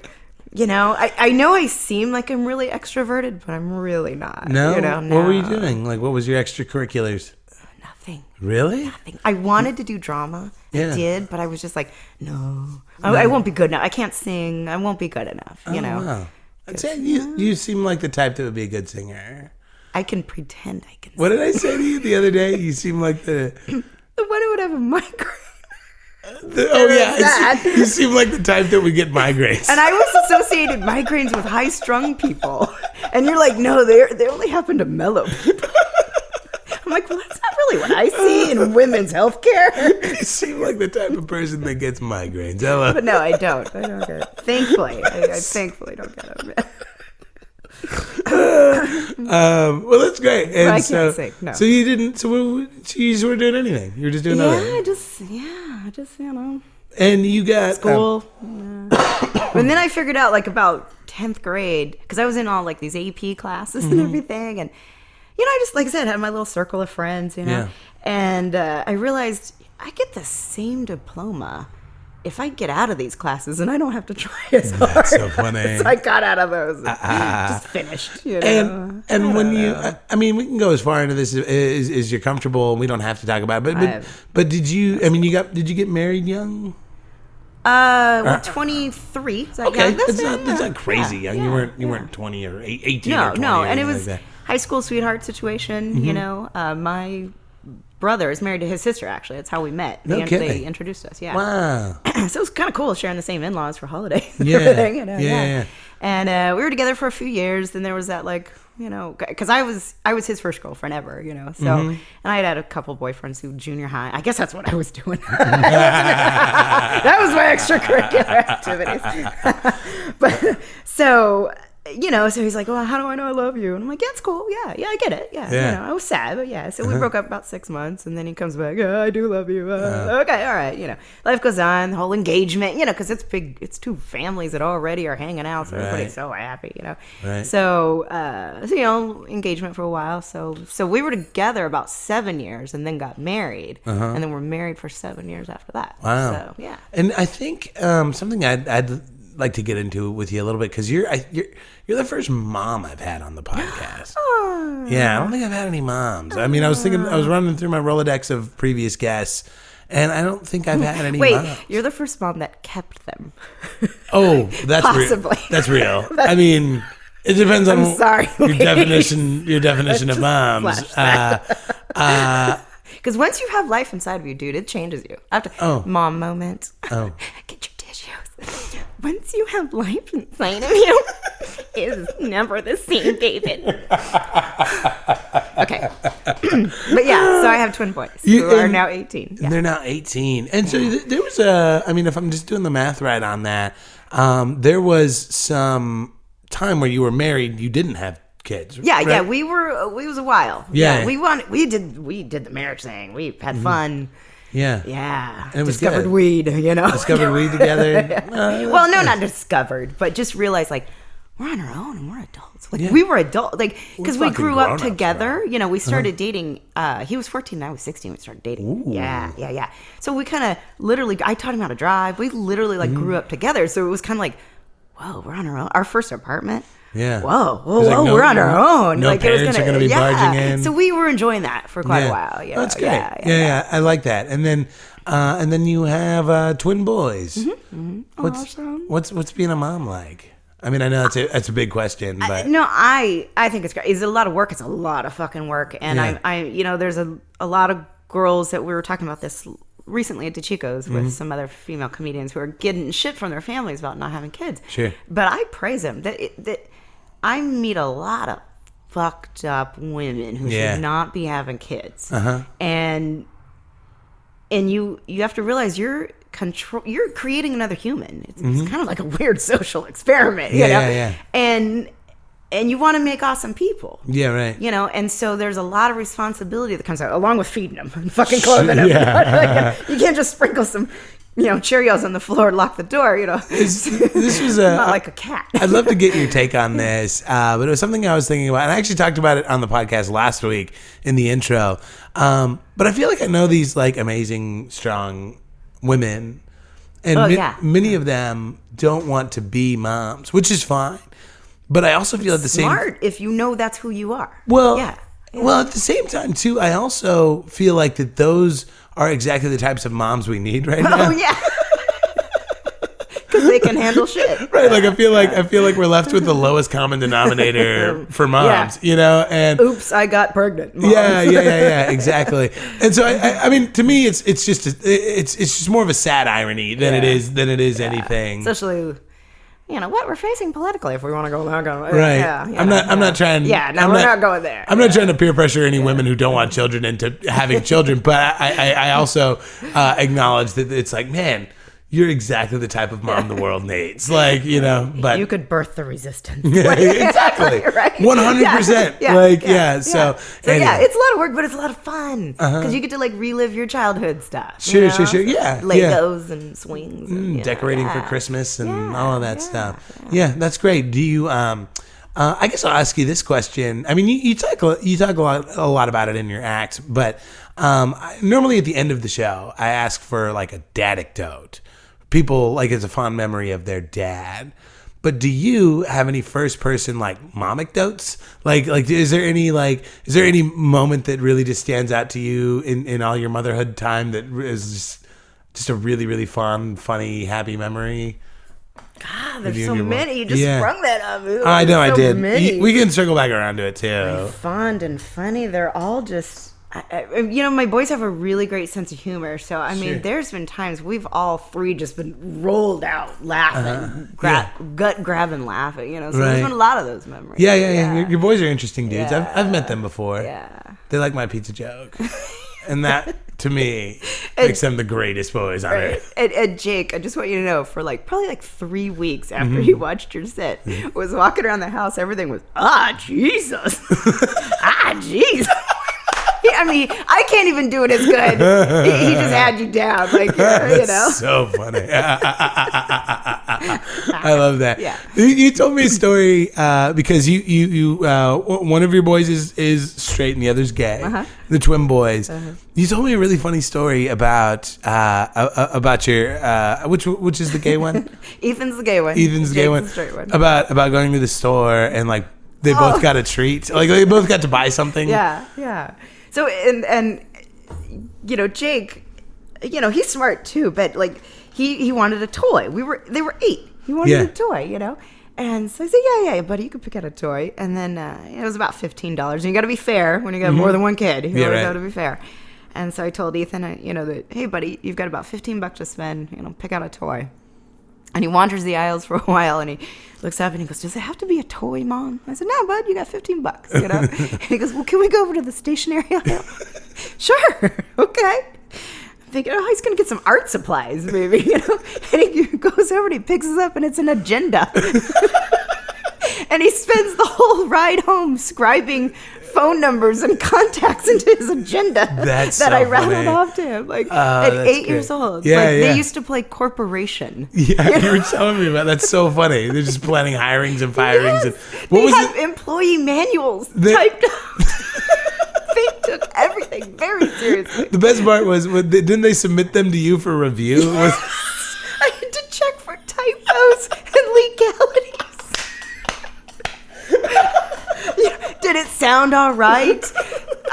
[SPEAKER 2] You know, I know I seem like I'm really extroverted, but I'm really not.
[SPEAKER 1] No.
[SPEAKER 2] You know,
[SPEAKER 1] What were you doing? Like, what was your extracurriculars?
[SPEAKER 2] Nothing.
[SPEAKER 1] Really?
[SPEAKER 2] Nothing. I wanted to do drama.
[SPEAKER 1] Yeah.
[SPEAKER 2] I did, but I was just like, no. I won't be good enough. I can't sing. I won't be good enough. You know.
[SPEAKER 1] Wow. I'd say you seem like the type that would be a good singer.
[SPEAKER 2] I can pretend I can sing.
[SPEAKER 1] What did I say to you the other day? You seem like the
[SPEAKER 2] When I would have a migraine.
[SPEAKER 1] You seem like the type that would get migraines.
[SPEAKER 2] And I was associated migraines with high-strung people. And you're like, no, they only happen to mellow people. I'm like, well, that's not really what I see in women's healthcare.
[SPEAKER 1] You seem like the type of person that gets migraines. Ella.
[SPEAKER 2] But no, I don't get it. Thankfully. I thankfully don't get them.
[SPEAKER 1] Well, that's great. And
[SPEAKER 2] I can't sing, no.
[SPEAKER 1] So you didn't. So you just weren't doing anything. You were just doing nothing.
[SPEAKER 2] I just you know.
[SPEAKER 1] And you got
[SPEAKER 2] School. And then I figured out like about 10th grade, because I was in all like these AP classes and everything, and you know, I just, like I said, had my little circle of friends, you know.
[SPEAKER 1] Yeah.
[SPEAKER 2] And I realized I get the same diploma if I get out of these classes and I don't have to try as hard.
[SPEAKER 1] That's so funny.
[SPEAKER 2] So I got out of those and just finished, you know.
[SPEAKER 1] And when you, I mean, we can go as far into this as you're comfortable, and we don't have to talk about it. But did you? I mean, did you get married young?
[SPEAKER 2] 23. Is that
[SPEAKER 1] Okay,
[SPEAKER 2] young?
[SPEAKER 1] that's not crazy young. You weren't 20 or 18 or 20.
[SPEAKER 2] No,
[SPEAKER 1] or
[SPEAKER 2] and it
[SPEAKER 1] anything
[SPEAKER 2] was
[SPEAKER 1] like that.
[SPEAKER 2] high school sweetheart situation. You know, my brother is married to his sister. Actually, that's how we met. They introduced us. Yeah.
[SPEAKER 1] Wow.
[SPEAKER 2] So it was kind of cool sharing the same in-laws for holidays. And
[SPEAKER 1] Yeah.
[SPEAKER 2] everything, you know,
[SPEAKER 1] Yeah.
[SPEAKER 2] And we were together for a few years. Then there was that, like, you know, because I was his first girlfriend ever, you know. So and I had a couple boyfriends who junior high. I guess that's what I was doing. That was my extracurricular activities. But so. You know, so he's like, well, how do I know I love you? And I'm like, yeah, it's cool. Yeah, I get it. Yeah. You know, I was sad, but yeah. So we broke up about 6 months, and then he comes back, I do love you. Okay, all right. You know, life goes on, the whole engagement, you know, because it's big. It's two families that already are hanging out, so everybody's so happy, you know.
[SPEAKER 1] Right.
[SPEAKER 2] So, you know, engagement for a while. So we were together about 7 years, and then got married, and then we're married for 7 years after that.
[SPEAKER 1] Wow.
[SPEAKER 2] So, yeah.
[SPEAKER 1] And I think something I'd like to get into with you a little bit, because you're the first mom I've had on the podcast. Yeah, I don't think I've had any moms. I mean, I was running through my Rolodex of previous guests, and I don't think I've had any moms.
[SPEAKER 2] Wait, you're the first mom that kept them.
[SPEAKER 1] Oh, that's
[SPEAKER 2] Possibly.
[SPEAKER 1] That's real. I mean, it depends on your definition of moms.
[SPEAKER 2] Because once you have life inside of you, dude, it changes you. After mom moment.
[SPEAKER 1] Oh.
[SPEAKER 2] Get your tissues. Once you have life inside of you, it's never the same, David. Okay. But yeah, so I have twin boys who are now 18. Yeah.
[SPEAKER 1] They're now 18. And so there was if I'm just doing the math right on that, there was some time where you were married, you didn't have kids.
[SPEAKER 2] Yeah,
[SPEAKER 1] right?
[SPEAKER 2] yeah. We was a while.
[SPEAKER 1] Yeah.
[SPEAKER 2] We did the marriage thing. We had fun.
[SPEAKER 1] Yeah.
[SPEAKER 2] Yeah.
[SPEAKER 1] And it was
[SPEAKER 2] discovered
[SPEAKER 1] good.
[SPEAKER 2] weed, you know.
[SPEAKER 1] Discovered weed together.
[SPEAKER 2] Well, no, not discovered, but just realized like we're on our own and we're adults. Like
[SPEAKER 1] Yeah.
[SPEAKER 2] we were adult, like because we
[SPEAKER 1] fucking
[SPEAKER 2] grew up
[SPEAKER 1] grown-ups,
[SPEAKER 2] together.
[SPEAKER 1] bro.
[SPEAKER 2] You know, we started dating. He was 14, I was 16. We started dating.
[SPEAKER 1] Ooh.
[SPEAKER 2] Yeah. So we kind of literally. I taught him how to drive. We literally like grew up together. So it was kind of like, whoa, we're on our own. Our first apartment.
[SPEAKER 1] Yeah.
[SPEAKER 2] Whoa,
[SPEAKER 1] It's like
[SPEAKER 2] we're on our own.
[SPEAKER 1] No
[SPEAKER 2] like
[SPEAKER 1] parents are going to be barging in.
[SPEAKER 2] So we were enjoying that for quite a while.
[SPEAKER 1] Oh,
[SPEAKER 2] Yeah,
[SPEAKER 1] that's great. Yeah. I like that. And then you have twin boys.
[SPEAKER 2] Mm-hmm. Awesome.
[SPEAKER 1] What's being a mom like? I mean, I know that's a big question, but
[SPEAKER 2] No, I think it's great. It's a lot of work. It's a lot of fucking work. And
[SPEAKER 1] Yeah.
[SPEAKER 2] I there's a lot of girls that we were talking about this recently at DeChico's with some other female comedians who are getting shit from their families about not having kids.
[SPEAKER 1] Sure.
[SPEAKER 2] But I praise them. That I meet a lot of fucked up women who
[SPEAKER 1] Yeah.
[SPEAKER 2] should not be having kids.
[SPEAKER 1] Uh-huh.
[SPEAKER 2] And you have to realize you're creating another human. It's kind of like a weird social experiment, you know?
[SPEAKER 1] Yeah.
[SPEAKER 2] And you want to make awesome people.
[SPEAKER 1] yeah, right.
[SPEAKER 2] You know, and so there's a lot of responsibility that comes out, along with feeding them and fucking clothing them.
[SPEAKER 1] Yeah.
[SPEAKER 2] You can't just sprinkle some, Cheerios on the floor and lock the door,
[SPEAKER 1] This was
[SPEAKER 2] Not like a cat.
[SPEAKER 1] I'd love to get your take on this, but it was something I was thinking about, and I actually talked about it on the podcast last week in the intro. But I feel like I know these like amazing, strong women, and many of them don't want to be moms, which is fine. But I also feel at the same
[SPEAKER 2] Smart if you know that's who you are.
[SPEAKER 1] well,
[SPEAKER 2] yeah.
[SPEAKER 1] Well, at the same time too, I also feel like that those are exactly the types of moms we need right now.
[SPEAKER 2] Oh yeah. Because they can handle shit.
[SPEAKER 1] Right, like I feel like we're left with the lowest common denominator for moms, and
[SPEAKER 2] Oops, I got pregnant. Mom.
[SPEAKER 1] yeah, exactly. And so I mean, to me, it's just more of a sad irony than it is anything.
[SPEAKER 2] Especially, what we're facing politically. If we want to go that kind of way.
[SPEAKER 1] Right.
[SPEAKER 2] Yeah,
[SPEAKER 1] I'm not trying.
[SPEAKER 2] Yeah, no, we're not going there.
[SPEAKER 1] I'm not trying to peer pressure any women who don't want children into having children, but I also acknowledge that it's like, man, you're exactly the type of mom the world needs. Like, but
[SPEAKER 2] you could birth the resistance.
[SPEAKER 1] Exactly.
[SPEAKER 2] Right.
[SPEAKER 1] 100%. So anyway.
[SPEAKER 2] Yeah, it's a lot of work, but it's a lot of fun because you get to like relive your childhood stuff.
[SPEAKER 1] Sure. Yeah.
[SPEAKER 2] Legos and swings. And,
[SPEAKER 1] decorating for Christmas and all of that stuff. Yeah, that's great. Do you, I guess I'll ask you this question. I mean, you talk a lot about it in your act, but normally at the end of the show, I ask for like a dadecdote. People like it's a fond memory of their dad. But do you have any first person like momicdotes? Like is there any moment that really just stands out to you in all your motherhood time that is just a really, really fun, funny, happy memory?
[SPEAKER 2] God, there's so many. You just sprung that up.
[SPEAKER 1] I know, I did.
[SPEAKER 2] Many.
[SPEAKER 1] We can circle back around to it too.
[SPEAKER 2] Fond and funny. They're all just. My boys have a really great sense of humor. So, I mean, there's been times we've all three just been rolled out laughing, gut grabbing laughing, So there's been a lot of those memories.
[SPEAKER 1] Yeah. Your boys are interesting dudes.
[SPEAKER 2] Yeah.
[SPEAKER 1] I've met them before.
[SPEAKER 2] Yeah.
[SPEAKER 1] They like my pizza joke. And that, to me, makes them the greatest boys on earth.
[SPEAKER 2] And Jake, I just want you to know, for probably 3 weeks after he watched your set, was walking around the house, everything was, Jesus. Jesus. I mean, I can't even do it as good. He just had you down,
[SPEAKER 1] That's so funny. I love that.
[SPEAKER 2] Yeah.
[SPEAKER 1] You told me a story because you one of your boys is straight and the other's gay. The twin boys. You told me a really funny story about your which is the gay one?
[SPEAKER 2] Ethan's the gay one.
[SPEAKER 1] Ethan's the gay one.
[SPEAKER 2] The straight one.
[SPEAKER 1] About going to the store and they both got a treat. They both got to buy something.
[SPEAKER 2] Yeah. So and Jake, he's smart too, but he wanted a toy. They were 8. He wanted a toy, And so I said, yeah, buddy, you can pick out a toy. And then it was about $15. And you got to be fair when you got more than one kid. You always have to be fair. And so I told Ethan, that, hey, buddy, you've got about $15 to spend. Pick out a toy. And he wanders the aisles for a while, and he looks up and he goes, "Does it have to be a toy, Mom?" I said, "No, bud, you got $15, And he goes, "Well, can we go over to the stationery aisle?" Sure, okay. I'm thinking, he's going to get some art supplies, maybe, And he goes over and he picks it up, and it's an agenda. And he spends the whole ride home scribing phone numbers and contacts into his agenda
[SPEAKER 1] That's
[SPEAKER 2] that
[SPEAKER 1] so
[SPEAKER 2] I rattled
[SPEAKER 1] funny.
[SPEAKER 2] off to him. Like at 8 years
[SPEAKER 1] great.
[SPEAKER 2] old.
[SPEAKER 1] Yeah,
[SPEAKER 2] like
[SPEAKER 1] yeah.
[SPEAKER 2] they used to play Corporation.
[SPEAKER 1] Yeah, you were telling me about that's so funny. They're just planning hirings and firings.
[SPEAKER 2] Yes.
[SPEAKER 1] And,
[SPEAKER 2] They have employee manuals typed out. They took everything very seriously.
[SPEAKER 1] The best part was, didn't they submit them to you for review?
[SPEAKER 2] I had to check for typos and legalities. Did it sound all right?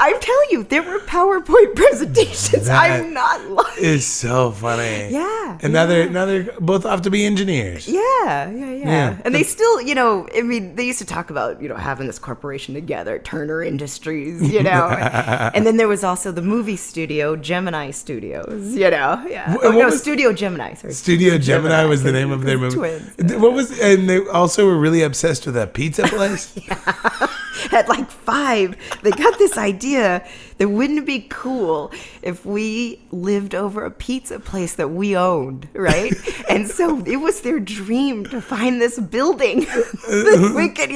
[SPEAKER 2] I'm telling you, there were PowerPoint presentations. I'm not lying.
[SPEAKER 1] It's so funny.
[SPEAKER 2] Yeah.
[SPEAKER 1] And now they're both off to be engineers.
[SPEAKER 2] Yeah.
[SPEAKER 1] Yeah.
[SPEAKER 2] And they still, I mean, they used to talk about, having this corporation together, Turner Industries, And then there was also the movie studio, Gemini Studios, Yeah. Studio Gemini. Sorry.
[SPEAKER 1] Studio Gemini was the name of their movie.
[SPEAKER 2] Twins.
[SPEAKER 1] And they also were really obsessed with a pizza place?
[SPEAKER 2] At like 5, they got this idea that wouldn't it be cool if we lived over a pizza place that we owned, right? And so it was their dream to find this building that we could,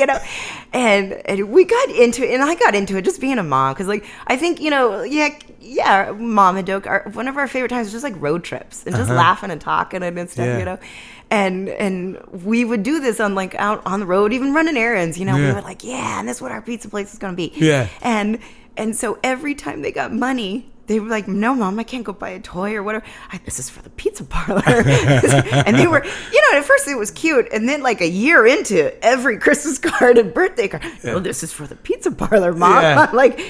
[SPEAKER 2] and we got into it, and I got into it just being a mom, because like I think mom and Doke, one of our favorite times was just like road trips and just laughing and talking and stuff, And we would do this on like out on the road, even running errands, We were like, and this is what our pizza place is going to be.
[SPEAKER 1] Yeah.
[SPEAKER 2] And so every time they got money, they were like, no, Mom, I can't go buy a toy or whatever. This is for the pizza parlor. And they were, at first it was cute. And then like a year into every Christmas card and birthday card, this is for the pizza parlor, Mom.
[SPEAKER 1] Yeah.
[SPEAKER 2] Like,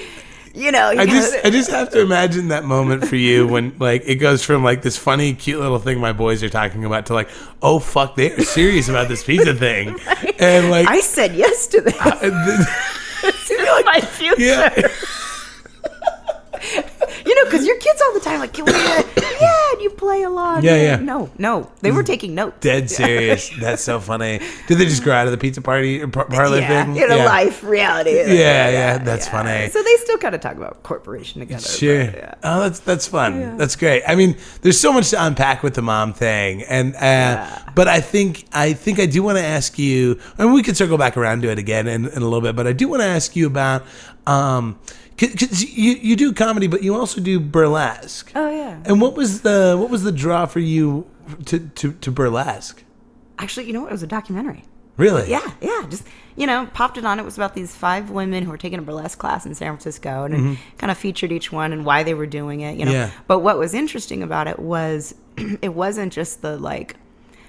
[SPEAKER 2] I
[SPEAKER 1] just have to imagine that moment for you when like it goes from like this funny, cute little thing my boys are talking about to like, oh fuck, they are serious about this pizza thing,
[SPEAKER 2] right.
[SPEAKER 1] And like
[SPEAKER 2] I said yes to this. This is my future.
[SPEAKER 1] Yeah.
[SPEAKER 2] Because your kids all the time like, can we? And you play along.
[SPEAKER 1] Yeah.
[SPEAKER 2] No, they were taking notes.
[SPEAKER 1] Dead serious. That's so funny. Did they just grow out of the pizza party parlor thing?
[SPEAKER 2] Life reality.
[SPEAKER 1] Yeah. That's funny.
[SPEAKER 2] So they still kind of talk about corporation together.
[SPEAKER 1] Sure.
[SPEAKER 2] But,
[SPEAKER 1] Oh, that's fun.
[SPEAKER 2] Yeah.
[SPEAKER 1] That's great. I mean, there's so much to unpack with the mom thing, and but I think I do want to ask you, and we could circle back around to it again in a little bit. But I do want to ask you about. Because you do comedy, but you also do burlesque.
[SPEAKER 2] Oh yeah.
[SPEAKER 1] And what was the draw for you to burlesque?
[SPEAKER 2] Actually, it was a documentary.
[SPEAKER 1] Really?
[SPEAKER 2] Yeah. Just popped it on. It was about these 5 women who were taking a burlesque class in San Francisco, and it kind of featured each one and why they were doing it.
[SPEAKER 1] Yeah.
[SPEAKER 2] But what was interesting about it was it wasn't just the like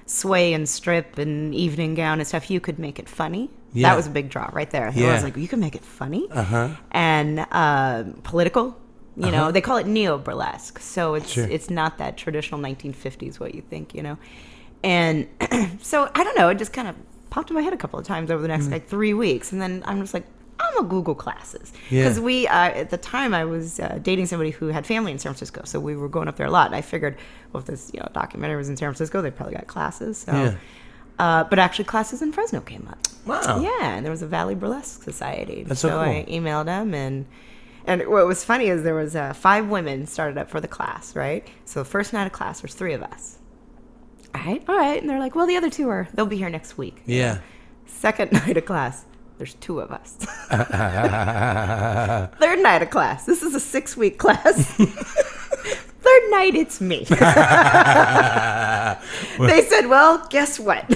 [SPEAKER 2] sway and strip and evening gown and stuff. You could make it funny.
[SPEAKER 1] Yeah.
[SPEAKER 2] That was a big draw right there.
[SPEAKER 1] Yeah.
[SPEAKER 2] I was like, you can make it funny and political. They call it neo-burlesque. So it's not that traditional 1950s what you think, And so, I don't know, it just kind of popped in my head a couple of times over the next like 3 weeks. And then I'm just like, I'm going to Google classes. Because at the time, I was dating somebody who had family in San Francisco. So we were going up there a lot. And I figured, well, if this documentary was in San Francisco, they probably got classes. So. But actually classes in Fresno came up.
[SPEAKER 1] Wow.
[SPEAKER 2] Yeah, and there was a Valley Burlesque Society.
[SPEAKER 1] That's so cool.
[SPEAKER 2] I emailed them, and what was funny is there was 5 women started up for the class, right? So the first night of class, there's 3 of us. All right. And they're like, well, the other 2 they'll be here next week.
[SPEAKER 1] Yeah.
[SPEAKER 2] Second night of class, there's 2 of us. Third night of class, this is a 6-week class. Third night, it's me. They said, well, guess what?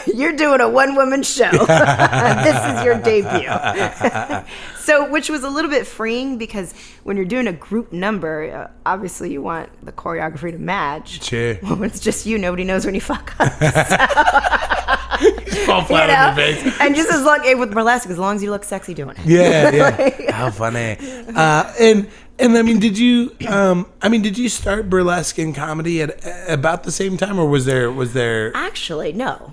[SPEAKER 2] You're doing a 1-woman show. This is your debut. So, which was a little bit freeing because when you're doing a group number, obviously you want the choreography to match.
[SPEAKER 1] Sure.
[SPEAKER 2] When it's just you, nobody knows when you fuck up.
[SPEAKER 1] Fall flat on your face.
[SPEAKER 2] And just as long with burlesque, as long as you look sexy doing it.
[SPEAKER 1] Yeah. How funny. And I mean, did you start burlesque in comedy at about the same time, or was there?
[SPEAKER 2] Actually, no.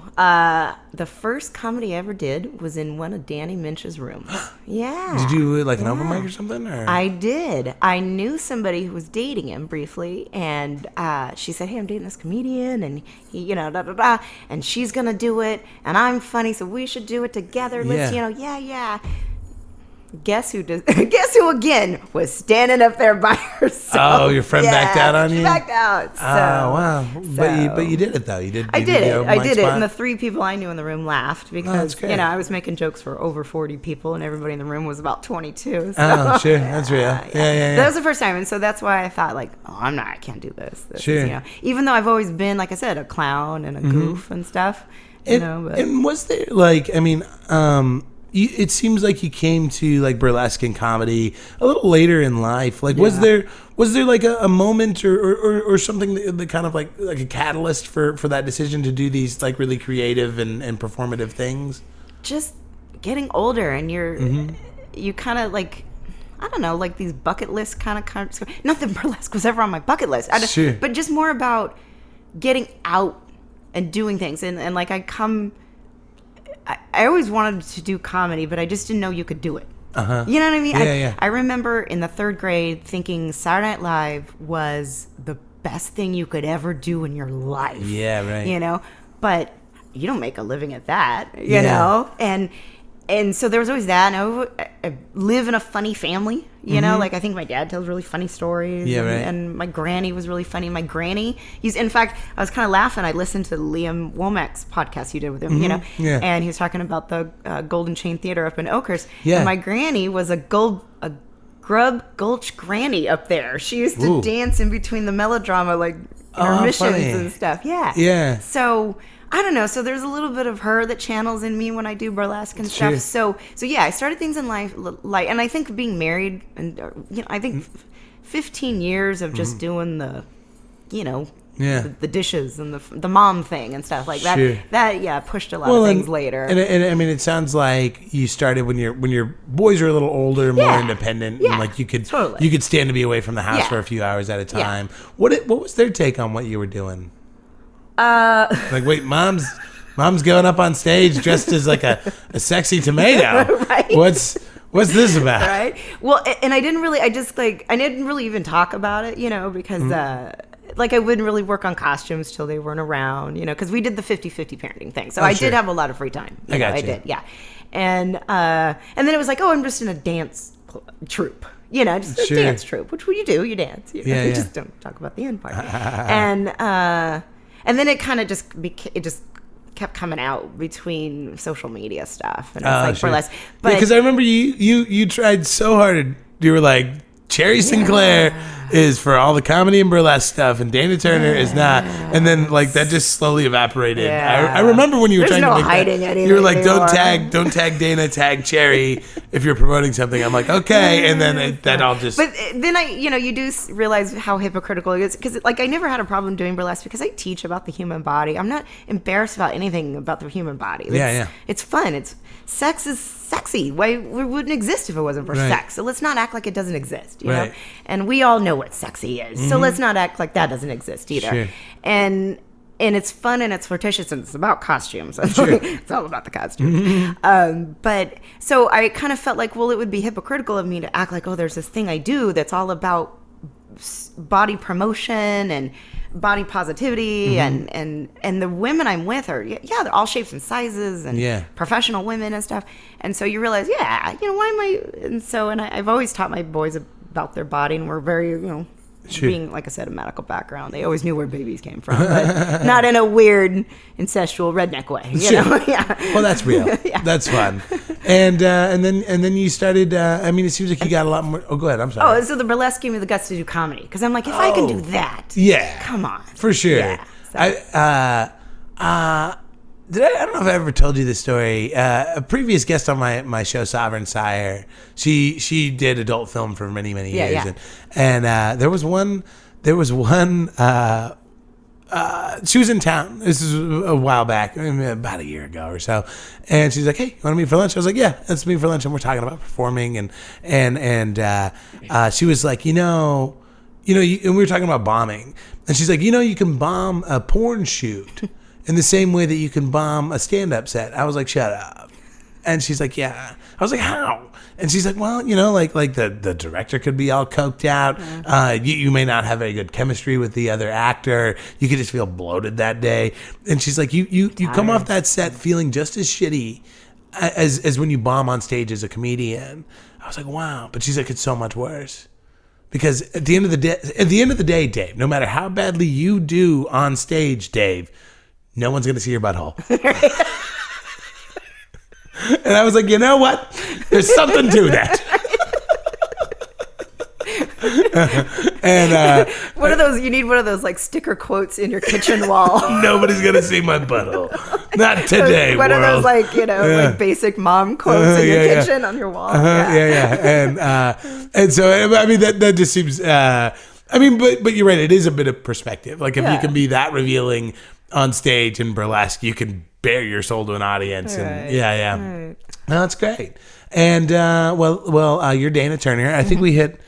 [SPEAKER 2] The first comedy I ever did was in one of Danny Minch's rooms. Yeah.
[SPEAKER 1] Did you like an open mic or something? Or?
[SPEAKER 2] I did. I knew somebody who was dating him briefly, and she said, "Hey, I'm dating this comedian, and he, and she's gonna do it, and I'm funny, so we should do it together. Let's, yeah. guess who again was standing up there by herself.
[SPEAKER 1] Oh, your friend backed out on you?
[SPEAKER 2] She backed out. So,
[SPEAKER 1] wow. But you did it, though.
[SPEAKER 2] I did it. And the 3 people I knew in the room laughed because, I was making jokes for over 40 people and everybody in the room was about 22. So,
[SPEAKER 1] oh, sure. That's real. Yeah.
[SPEAKER 2] That was the first time. And so that's why I thought, like, I can't do this.
[SPEAKER 1] Sure.
[SPEAKER 2] Even though I've always been, like I said, a clown and a goof and stuff.
[SPEAKER 1] And was there, it seems like you came to like burlesque and comedy a little later in life. Like, was there like a moment or something that kind of like a catalyst for that decision to do these like really creative and performative things?
[SPEAKER 2] Just getting older and you kind of like, I don't know, like these bucket list kind of nothing burlesque was ever on my bucket list. But just more about getting out and doing things. And like I always wanted to do comedy, but I just didn't know you could do it. Uh-huh. You know what I mean? I remember in the 3rd grade thinking Saturday Night Live was the best thing you could ever do in your life.
[SPEAKER 1] Yeah, right.
[SPEAKER 2] But you don't make a living at that, you know? And so there was always that. And I live in a funny family, you know? Like, I think my dad tells really funny stories.
[SPEAKER 1] Yeah, right.
[SPEAKER 2] And my granny was really funny. My granny, in fact, I was kind of laughing. I listened to Liam Womack's podcast you did with him,
[SPEAKER 1] Yeah.
[SPEAKER 2] And he was talking about the Golden Chain Theater up in Oakhurst.
[SPEAKER 1] Yeah.
[SPEAKER 2] And my granny was a Grub Gulch granny up there. She used to dance in between the melodrama, like, intermissions and stuff. Yeah.
[SPEAKER 1] Yeah.
[SPEAKER 2] So I don't know. So there's a little bit of her that channels in me when I do burlesque and stuff. So yeah, I started things in life like, and I think being married and I think 15 years of just doing the, the dishes and the mom thing and stuff like that.
[SPEAKER 1] Sure.
[SPEAKER 2] That pushed a lot of things later.
[SPEAKER 1] And I mean, it sounds like you started when your boys are a little older, more independent, and like you could stand to be away from the house for a few hours at a time. Yeah. What was their take on what you were doing? Like, wait, mom's going up on stage dressed as like a sexy tomato.
[SPEAKER 2] Right?
[SPEAKER 1] What's this about?
[SPEAKER 2] Right. Well, and I didn't really even talk about it, because like I wouldn't really work on costumes till they weren't around, because we did the 50-50 parenting thing. So I did have a lot of free time. I did, yeah. And then it was like, I'm just in a dance troupe. Just a dance troupe. Which you do, you dance. You just don't talk about the end part. And then it kind of just kept coming out between social media stuff and it's burlesque. But
[SPEAKER 1] because I remember you tried so hard. You were like, Cherry Sinclair is for all the comedy and burlesque stuff, and Dana Turner is not. And then like that just slowly evaporated.
[SPEAKER 2] Yeah.
[SPEAKER 1] I remember when you were trying to make
[SPEAKER 2] hiding
[SPEAKER 1] that.
[SPEAKER 2] Anything
[SPEAKER 1] you were like,
[SPEAKER 2] anymore.
[SPEAKER 1] don't tag Dana, tag Cherry if you're promoting something. I'm like, okay, and then that all just.
[SPEAKER 2] But then you do realize how hypocritical it is, because like I never had a problem doing burlesque because I teach about the human body. I'm not embarrassed about anything about the human body. It's fun. Sex is sexy. Why it wouldn't exist if it wasn't for sex? So let's not act like it doesn't exist, you know? And we all know what sexy is. So let's not act like that doesn't exist either.
[SPEAKER 1] Sure.
[SPEAKER 2] And it's fun and it's flirtatious and it's about costumes. It's all about the costumes. But so I kind of felt like, well, it would be hypocritical of me to act like, there's this thing I do that's all about body promotion and body positivity and the women I'm with are they're all shapes and sizes and professional women and stuff, and so you realize why am I, and so I've always taught my boys about their body, and we're very being, like I said, a medical background, they always knew where babies came from, but not in a weird incestual redneck way, you know.
[SPEAKER 1] Well, that's real. That's fun. And then you started. It seems like you got a lot more. Oh, go ahead. I'm sorry.
[SPEAKER 2] So the burlesque gave me the guts to do comedy, because I'm like, if I can do that, come on,
[SPEAKER 1] for sure.
[SPEAKER 2] Yeah, so.
[SPEAKER 1] I don't know if I ever told you this story. A previous guest on my show, Sovereign Sire, she did adult film for many years, and there was one. She was in town. This is a while back, about a year ago or so. And she's like, "Hey, you want to meet for lunch?" I was like, "Yeah, let's meet for lunch." And we're talking about performing, and she was like, and we were talking about bombing, and she's like, you can bomb a porn shoot in the same way that you can bomb a stand-up set. I was like, "Shut up." And she's like, "Yeah." I was like, "How?" And she's like, "Well, like the director could be all coked out. You may not have very good chemistry with the other actor. You could just feel bloated that day." And she's like, you come off that set feeling just as shitty as when you bomb on stage as a comedian. I was like, wow. But she's like, it's so much worse. Because at the end of the day, Dave, no matter how badly you do on stage, Dave, no one's going to see your butthole. And I was like, you know what? There's something to that. And
[SPEAKER 2] one of those, you need one of those like sticker quotes in your kitchen wall.
[SPEAKER 1] Nobody's going to see my butthole. Not today,
[SPEAKER 2] One
[SPEAKER 1] world.
[SPEAKER 2] of those like, like basic mom quotes in your kitchen on your wall.
[SPEAKER 1] And so, I mean, that just seems, but you're right. It is a bit of perspective. Like if you can be that revealing on stage in burlesque, you can bare your soul to an audience. And
[SPEAKER 2] Right.
[SPEAKER 1] No, that's great. And you're Dana Turner. I think we hit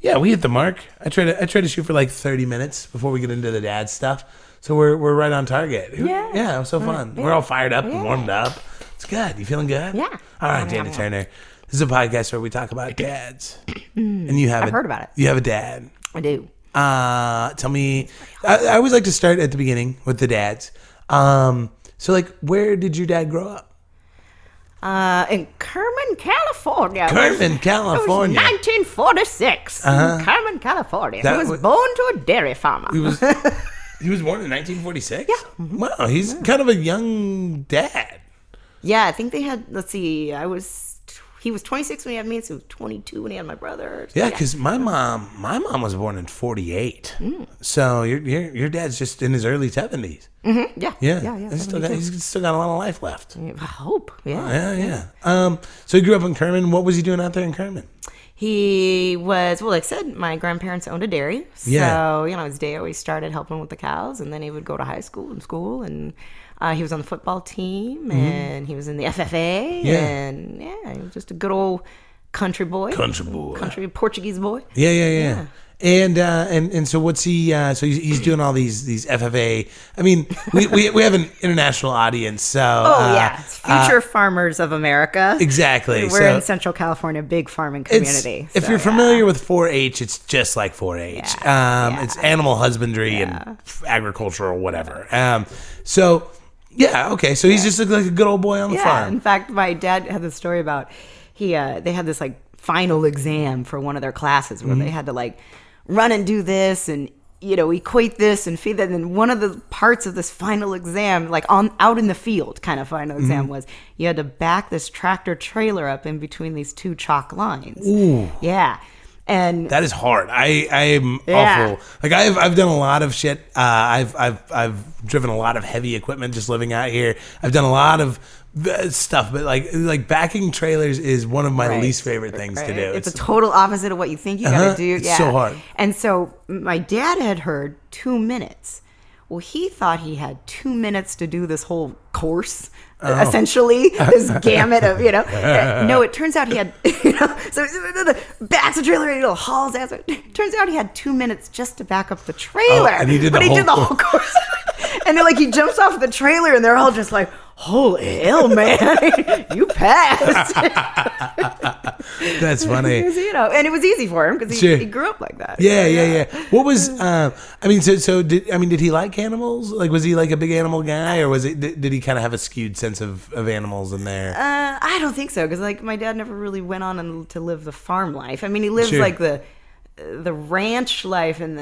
[SPEAKER 1] the mark. I try to shoot for like 30 minutes before we get into the dad stuff. So we're right on target. Yeah, it was so fun. We're all fired up and warmed up. It's good. You feeling good?
[SPEAKER 2] Yeah.
[SPEAKER 1] All right, Dana Turner. This is a podcast where we talk about dads. And
[SPEAKER 2] I've heard about it.
[SPEAKER 1] You have a dad.
[SPEAKER 2] I do.
[SPEAKER 1] Tell me. I always like to start at the beginning with the dads. So like, where did your dad grow up?
[SPEAKER 2] In Kerman, California.
[SPEAKER 1] Kerman, California.
[SPEAKER 2] It was 1946. In Kerman, California. He was born to a dairy farmer.
[SPEAKER 1] He was born in 1946?
[SPEAKER 2] Yeah.
[SPEAKER 1] Wow, he's kind of a young dad.
[SPEAKER 2] Yeah, I think they had, let's see, he was 26 when he had me, so he was 22 when he had my brother. So
[SPEAKER 1] yeah, because my mom was born in 48. So your dad's just in his early 70s.
[SPEAKER 2] Mm-hmm. Yeah.
[SPEAKER 1] He's still got a lot of life left.
[SPEAKER 2] I hope.
[SPEAKER 1] Yeah. So he grew up in Kerman. What was he doing out there in Kerman?
[SPEAKER 2] He was, like I said, my grandparents owned a dairy. So, his day always started helping with the cows, and then he would go to high school and he was on the football team, and he was in the FFA, and he was just a good old country boy. Country Portuguese boy.
[SPEAKER 1] Yeah. And so what's he? So he's doing all these FFA. I mean, we have an international audience. So
[SPEAKER 2] future farmers of America.
[SPEAKER 1] Exactly.
[SPEAKER 2] We're in Central California, big farming community.
[SPEAKER 1] If you're familiar with 4-H, it's just like 4-H. It's animal husbandry and agricultural whatever. So he's just like a good old boy on the farm.
[SPEAKER 2] In fact, my dad had this story about they had this like final exam for one of their classes where they had to like run and do this and equate this and feed that. And one of the parts of this final exam, like out in the field kind of final exam, was you had to back this tractor trailer up in between these two chalk lines.
[SPEAKER 1] Ooh.
[SPEAKER 2] Yeah. And
[SPEAKER 1] that is hard. I am awful. Like I've done a lot of shit. I've driven a lot of heavy equipment just living out here. I've done a lot of stuff, but like backing trailers is one of my least favorite things to do.
[SPEAKER 2] It's a total opposite of what you think you gotta do.
[SPEAKER 1] It's so hard.
[SPEAKER 2] And so my dad had heard 2 minutes. Well, he thought he had 2 minutes to do this whole course, essentially, this gamut of, No, it turns out he had, so backs the trailer, hauls ass. It turns out he had 2 minutes just to back up the trailer.
[SPEAKER 1] And he did the whole
[SPEAKER 2] course. And then, he jumps off the trailer, and they're all just like, holy hell, man, you passed.
[SPEAKER 1] That's funny.
[SPEAKER 2] And it was easy for him because he grew up like that.
[SPEAKER 1] Yeah. What was, did he like animals? Like, was he like a big animal guy, or did he kind of have a skewed sense of animals in there?
[SPEAKER 2] I don't think so, because my dad never really went on to live the farm life. I mean, he lived like the ranch life, and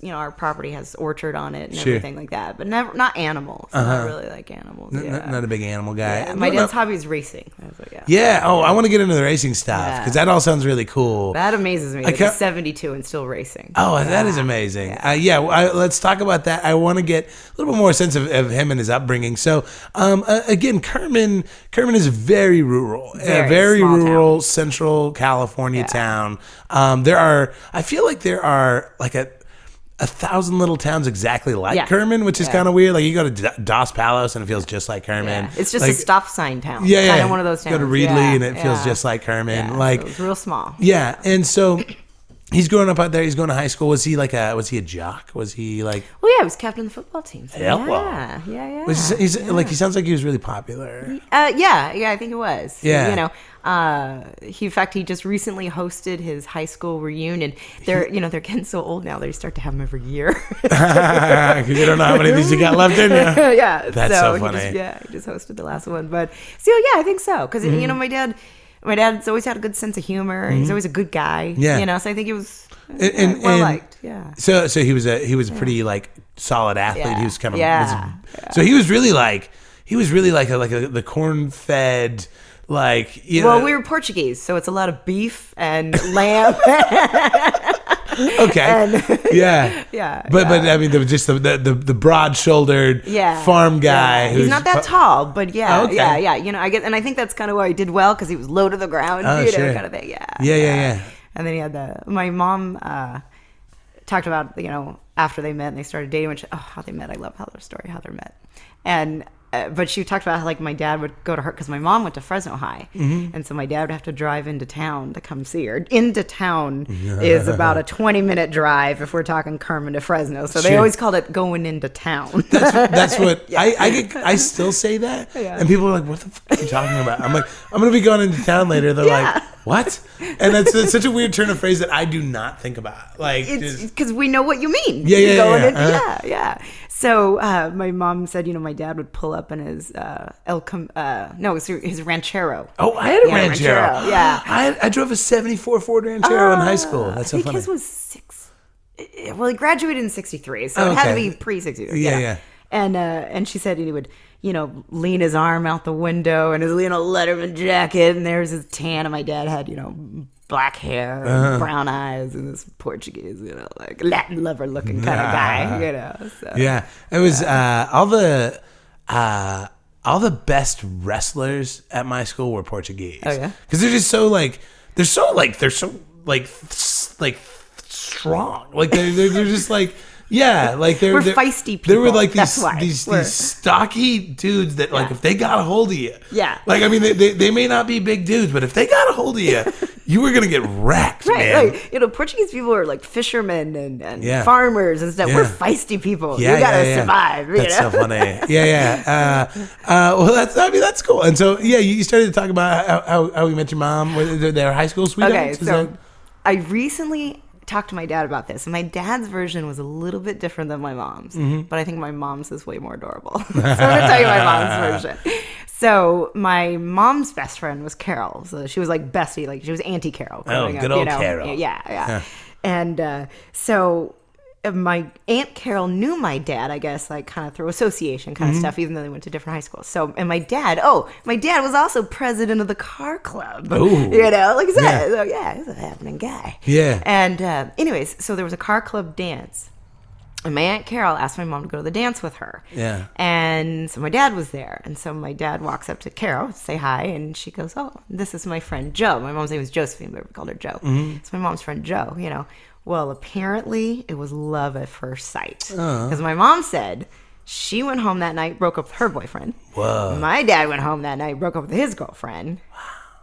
[SPEAKER 2] our property has orchard on it and everything like that, but not animals. Not really like animals.
[SPEAKER 1] Not a big animal guy.
[SPEAKER 2] Yeah. My dad's hobby is racing. I was like,
[SPEAKER 1] I want to get into the racing stuff because that all sounds really cool.
[SPEAKER 2] That amazes me. He's 72 and still racing.
[SPEAKER 1] That is amazing. Let's talk about that. I want to get a little bit more sense of him and his upbringing. So again, Kerman is very rural, very rural town. Central California town. I feel like there are like a 1,000 little towns exactly like Kerman, which is kind of weird. Like you go to Dos Palos and it feels just like Kerman.
[SPEAKER 2] It's just a stop sign town.
[SPEAKER 1] Kind
[SPEAKER 2] of one of those towns.
[SPEAKER 1] Go to Reedley and it feels just like Kerman.
[SPEAKER 2] So it's real small.
[SPEAKER 1] Yeah, and so He's growing up out there. He's going to high school. Was he a jock? Was he like?
[SPEAKER 2] Well, yeah, he was captain of the football team. So
[SPEAKER 1] yeah. He's like, he sounds like he was really popular.
[SPEAKER 2] Yeah, I think it was.
[SPEAKER 1] Yeah.
[SPEAKER 2] You know, in fact, he just recently hosted his high school reunion. They're getting so old now. They start to have them every year.
[SPEAKER 1] Because you don't know how many of these you got left in you.
[SPEAKER 2] Yeah.
[SPEAKER 1] That's so funny.
[SPEAKER 2] He just hosted the last one. But so yeah, I think so. Because my dad's always had a good sense of humor. He's always a good guy.
[SPEAKER 1] Yeah.
[SPEAKER 2] You know, so I think he was
[SPEAKER 1] well
[SPEAKER 2] liked. Yeah.
[SPEAKER 1] So he was a pretty like solid athlete.
[SPEAKER 2] Yeah.
[SPEAKER 1] He was kind of
[SPEAKER 2] Yeah.
[SPEAKER 1] So he was really like the corn-fed, like, you know.
[SPEAKER 2] Well, we were Portuguese, so it's a lot of beef and lamb.
[SPEAKER 1] Okay. Yeah. But I mean, there was just the broad-shouldered farm guy.
[SPEAKER 2] Yeah. He's not that tall, but
[SPEAKER 1] okay.
[SPEAKER 2] yeah. You know, I think that's kind of why he did well, because he was low to the ground,
[SPEAKER 1] sure.
[SPEAKER 2] kind of thing.
[SPEAKER 1] Yeah.
[SPEAKER 2] And then he had my mom talked about, you know, after they met and they started dating, how they met. I love how they're met. And but she talked about how, like, my dad would go to her because my mom went to Fresno High, and so my dad would have to drive into town to come see her. Into town is about a 20-minute drive if we're talking Kerman to Fresno, so they always called it going into town.
[SPEAKER 1] That's what I still say that, and people are like, "What the fuck are you talking about?" I'm like, "I'm gonna be going into town later." They're like, "What?" And that's such a weird turn of phrase that I do not think about. Like,
[SPEAKER 2] it's because we know what you mean.
[SPEAKER 1] Yeah.
[SPEAKER 2] So my mom said, you know, my dad would pull up in his his Ranchero.
[SPEAKER 1] Oh, I had a Ranchero.
[SPEAKER 2] Yeah.
[SPEAKER 1] I drove a 74 Ford Ranchero in high school. That's so funny.
[SPEAKER 2] I think his was 6. Well, he graduated in 63, so it had to be pre-63.
[SPEAKER 1] Yeah.
[SPEAKER 2] And she said he would, you know, lean his arm out the window and his, you know, Letterman jacket, and there's his tan, and my dad had, you know, black hair and brown eyes and this Portuguese, you know, like Latin lover looking kind of guy, you know. So.
[SPEAKER 1] Yeah, it was all the best wrestlers at my school were Portuguese.
[SPEAKER 2] Oh yeah,
[SPEAKER 1] because they're so strong. Like they're just like. Yeah, like they're
[SPEAKER 2] feisty people.
[SPEAKER 1] They were like these stocky dudes that, like, if they got a hold of you, like, I mean, they may not be big dudes, but if they got a hold of you, you were gonna get wrecked, man.
[SPEAKER 2] Like, you know, Portuguese people are like fishermen and farmers and stuff. We're feisty people. You gotta survive.
[SPEAKER 1] That's so funny. Well, that's cool. And so you started to talk about how we met your mom. Their high school sweethearts.
[SPEAKER 2] Okay, so I recently talked to my dad about this, and my dad's version was a little bit different than my mom's, but I think my mom's is way more adorable. So I'm gonna tell you my mom's version. So my mom's best friend was Carol, so she was like bestie, like she was Auntie Carol.
[SPEAKER 1] Good old Carol.
[SPEAKER 2] Yeah. And so my Aunt Carol knew my dad, I guess, like kind of through association kind of stuff, even though they went to different high schools. So, and my dad was also president of the car club.
[SPEAKER 1] Ooh.
[SPEAKER 2] You know, like I said, so he's a happening guy.
[SPEAKER 1] Yeah.
[SPEAKER 2] And anyways, so there was a car club dance. And my Aunt Carol asked my mom to go to the dance with her.
[SPEAKER 1] Yeah.
[SPEAKER 2] And so my dad was there. And so my dad walks up to Carol to say hi. And she goes, "Oh, this is my friend Joe." My mom's name was Josephine, but we called her Joe. It's my mom's friend Joe, you know. Well, apparently it was love at first sight. Because my mom said she went home that night, broke up with her boyfriend.
[SPEAKER 1] Whoa.
[SPEAKER 2] My dad went home that night, broke up with his girlfriend.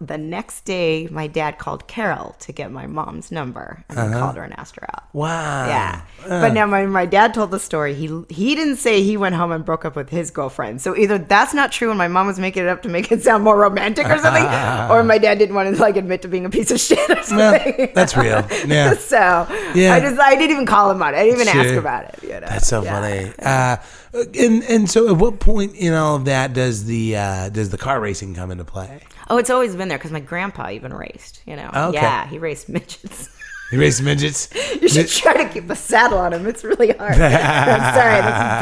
[SPEAKER 2] The next day, my dad called Carol to get my mom's number, and then called her and asked her out.
[SPEAKER 1] Wow.
[SPEAKER 2] Yeah. But now my dad told the story. He didn't say he went home and broke up with his girlfriend. So either that's not true and my mom was making it up to make it sound more romantic or something, or my dad didn't want to, like, admit to being a piece of shit or something.
[SPEAKER 1] Well, that's real. Yeah.
[SPEAKER 2] So I didn't even call him on it. I didn't even ask about it. You know?
[SPEAKER 1] That's so funny. And so at what point in all of that does the car racing come into play?
[SPEAKER 2] Oh, it's always been there because my grandpa even raced, you know.
[SPEAKER 1] Okay.
[SPEAKER 2] Yeah, he raced midgets.
[SPEAKER 1] He raced midgets?
[SPEAKER 2] You should try to keep a saddle on him. It's really hard. I'm sorry, this is